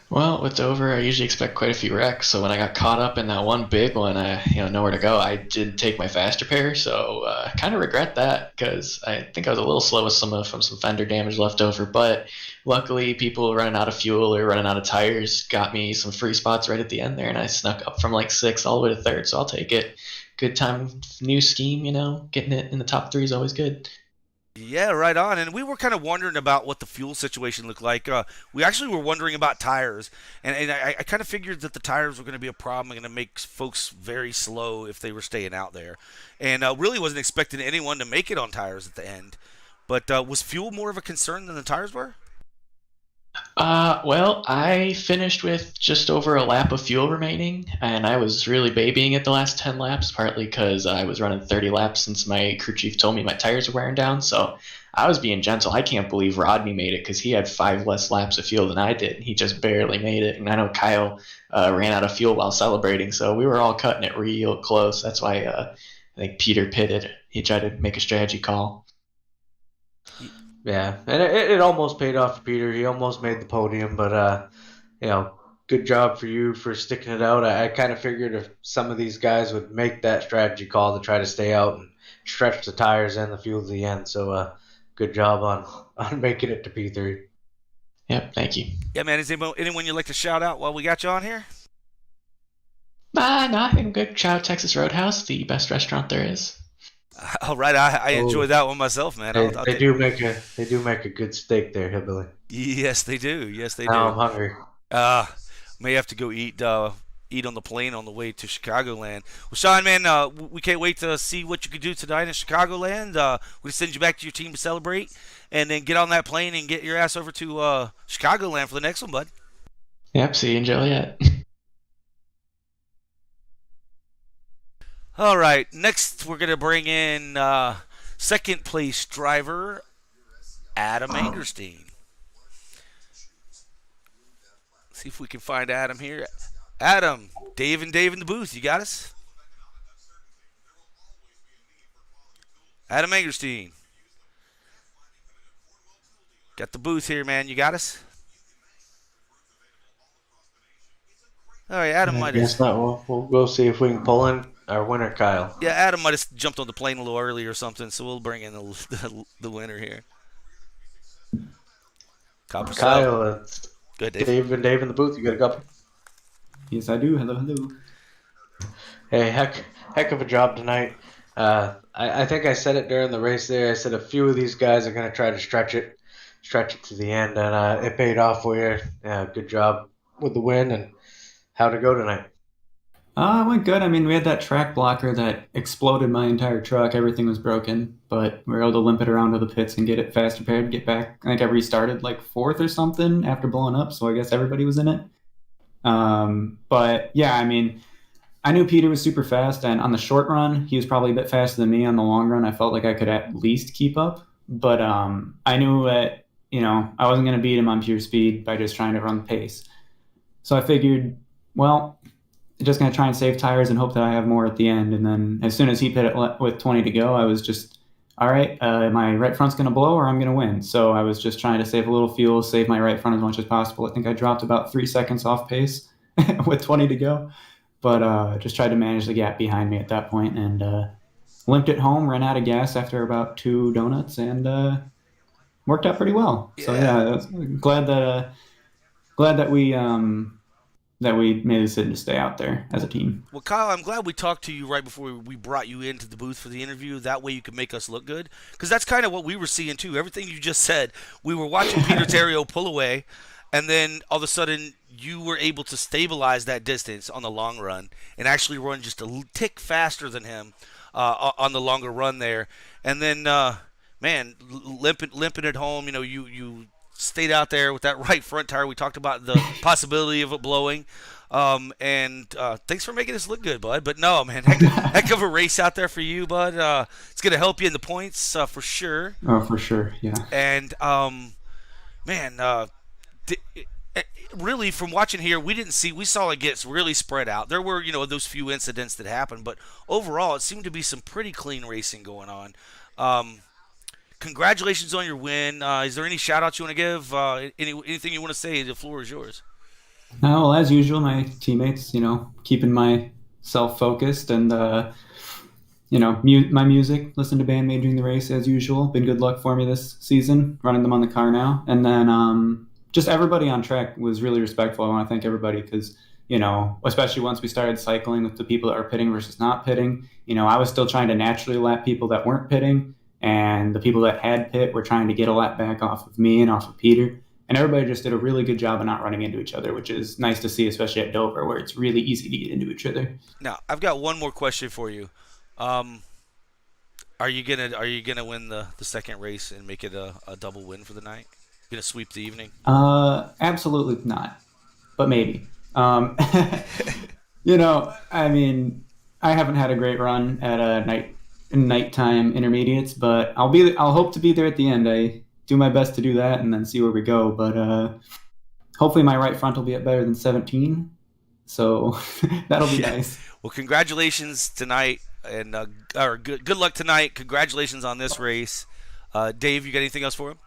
Well, with Dover, I usually expect quite a few wrecks. So when I got caught up in that one big one, nowhere to go. I did take my fast repair, so I kind of regret that because I think I was a little slow with from some fender damage left over. But luckily, people running out of fuel or running out of tires got me some free spots right at the end there, and I snuck up from like 6th all the way to 3rd. So I'll take it. Good time, new scheme. Getting it in the top 3 is always good. Yeah, right on. And we were kind of wondering about what the fuel situation looked like. We actually were wondering about tires, and I kind of figured that the tires were going to be a problem and going to make folks very slow if they were staying out there. And really wasn't expecting anyone to make it on tires at the end. But was fuel more of a concern than the tires were? Well, I finished with just over a lap of fuel remaining, and I was really babying it the last 10 laps, partly because I was running 30 laps since my crew chief told me my tires were wearing down, so I was being gentle. I can't believe Rodney made it because he had 5 less laps of fuel than I did. He just barely made it, and I know Kyle ran out of fuel while celebrating, so we were all cutting it real close. That's why I think Peter pitted. He tried to make a strategy call. Yeah, and it almost paid off for Peter. He almost made the podium, but good job for you for sticking it out. I kind of figured if some of these guys would make that strategy call to try to stay out and stretch the tires and the fuel to the end. So good job on making it to P3. Yep, thank you. Yeah, man. Is anyone you'd like to shout out while we got you on here? No, I think I'm good. Shout out Texas Roadhouse, the best restaurant there is. All right, I enjoy that one myself, man. They do make a good steak there, Hillbilly. Yes, they do. Yes, they do. Now I'm hungry. May have to go eat on the plane on the way to Chicagoland. Well, Sean, man, we can't wait to see what you can do tonight in Chicagoland. We'll send you back to your team to celebrate, and then get on that plane and get your ass over to Chicagoland for the next one, bud. Yep, see you in Joliet. All right, next we're going to bring in second place driver Adam Angerstein. See if we can find Adam here. Adam, Dave in the booth. You got us? Adam Angerstein. Got the booth here, man. You got us? All right, Adam might have... Guess not. We'll go see if we can pull in our winner, Kyle. Yeah, Adam might have jumped on the plane a little early or something, so we'll bring in the winner here. Kyle, good, Dave in the booth. You got a couple? Yes, I do. Hello. Hey, heck of a job tonight. I think I said it during the race there. I said a few of these guys are going to try to stretch it. stretch it to the end, and it paid off for you. Good job with the win, and how'd it go tonight? It went good. I mean, we had that track blocker that exploded my entire truck. Everything was broken, but we were able to limp it around to the pits and get it fast repaired, get back. I think I restarted like fourth or something after blowing up, so I guess everybody was in it. But yeah, I mean, I knew Peter was super fast, and on the short run, he was probably a bit faster than me. On the long run, I felt like I could at least keep up. But I knew that, I wasn't going to beat him on pure speed by just trying to run the pace. So I figured, well, just going to try and save tires and hope that I have more at the end. And then as soon as he pit it with 20 to go, I was just, all right, my right front's going to blow or I'm going to win. So I was just trying to save a little fuel, save my right front as much as possible. I think I dropped about 3 seconds off pace with 20 to go, but just tried to manage the gap behind me at that point and limped it home, ran out of gas after about 2 donuts, and worked out pretty well. So yeah, glad that we made a decision to stay out there as a team. Well, Kyle, I'm glad we talked to you right before we brought you into the booth for the interview. That way you could make us look good. Because that's kind of what we were seeing, too. Everything you just said, we were watching Peter Terrio pull away, and then all of a sudden you were able to stabilize that distance on the long run and actually run just a tick faster than him on the longer run there. And then, man, limping it home, you stayed out there with that right front tire. We talked about the possibility of it blowing. And thanks for making us look good, bud. But no, man, heck of a race out there for you, bud. It's going to help you in the points for sure. Oh, for sure, yeah. And, man, really, from watching here, we saw it gets really spread out. There were, those few incidents that happened, but overall, it seemed to be some pretty clean racing going on. Congratulations on your win. Is there any shout outs you want to give? Anything you want to say? The floor is yours. Well, as usual, my teammates, keeping myself focused and, my music, listen to Bandmate during the race as usual. Been good luck for me this season, running them on the car now. And then just everybody on track was really respectful. I want to thank everybody because, especially once we started cycling with the people that were pitting versus not pitting, I was still trying to naturally lap people that weren't pitting. And the people that had pit were trying to get a lap back off of me and off of Peter. And everybody just did a really good job of not running into each other, which is nice to see, especially at Dover, where it's really easy to get into each other. Now, I've got one more question for you. Are you gonna win the second race and make it a double win for the night? Gonna sweep the evening? Absolutely not, but maybe. I mean, I haven't had a great run at nighttime intermediates, but I'll hope to be there at the end. I do my best to do that and then see where we go. But hopefully my right front will be at better than 17. So that'll be nice. Well, congratulations tonight, and or good luck tonight. Congratulations on this race. Dave, you got anything else for him?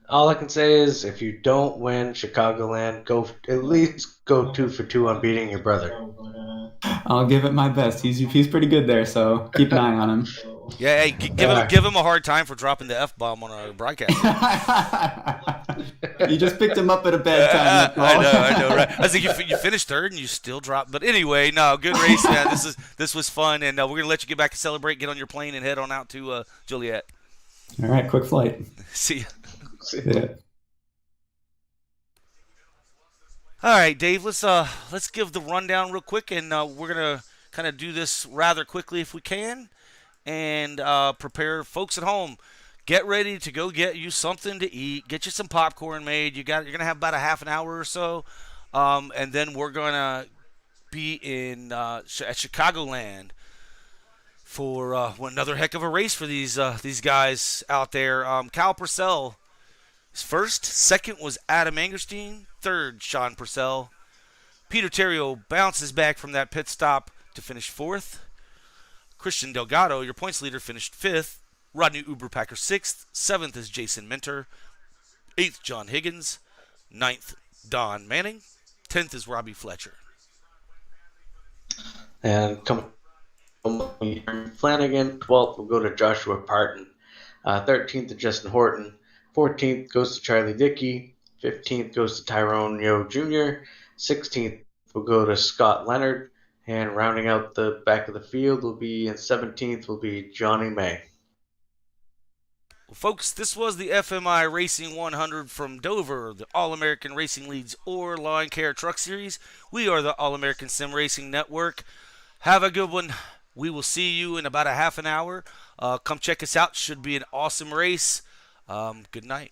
All I can say is, if you don't win Chicagoland, at least go 2 for 2 on beating your brother. I'll give it my best. He's pretty good there, so keep an eye on him. Yeah, hey, give him a hard time for dropping the F-bomb on our broadcast. You just picked him up at a bad time. I know, right? I think you finished third and you still dropped. But anyway, no, good race, man. This was fun, and we're gonna let you get back and celebrate. Get on your plane and head on out to Joliet. All right, quick flight. See ya. Yeah. All right, Dave. Let's give the rundown real quick, and we're gonna kind of do this rather quickly if we can, and prepare folks at home. Get ready to go get you something to eat. Get you some popcorn made. You're gonna have about a half an hour or so, and then we're gonna be in at Chicagoland for another heck of a race for these guys out there. Kyle Purcell is first. Second was Adam Angerstein. Third, Sean Purcell. Peter Terrio bounces back from that pit stop to finish fourth. Christian Delgado, your points leader, finished fifth. Rodney Uberpacker sixth. Seventh is Jason Minter. Eighth, John Higgins. Ninth, Don Manning. 10th is Robbie Fletcher. And coming Flanagan. 12th will go to Joshua Parton. 13th to Justin Horton. 14th goes to Charlie Dickey. 15th goes to Tyrone Yo Jr. 16th will go to Scott Leonard. And rounding out the back of the field will be, and 17th will be Johnny May. Folks, this was the FMI Racing 100 from Dover, the All-American Racing Leads or Lawn Care Truck Series. We are the All-American Sim Racing Network. Have a good one. We will see you in about a half an hour. Come check us out. Should be an awesome race. Good night.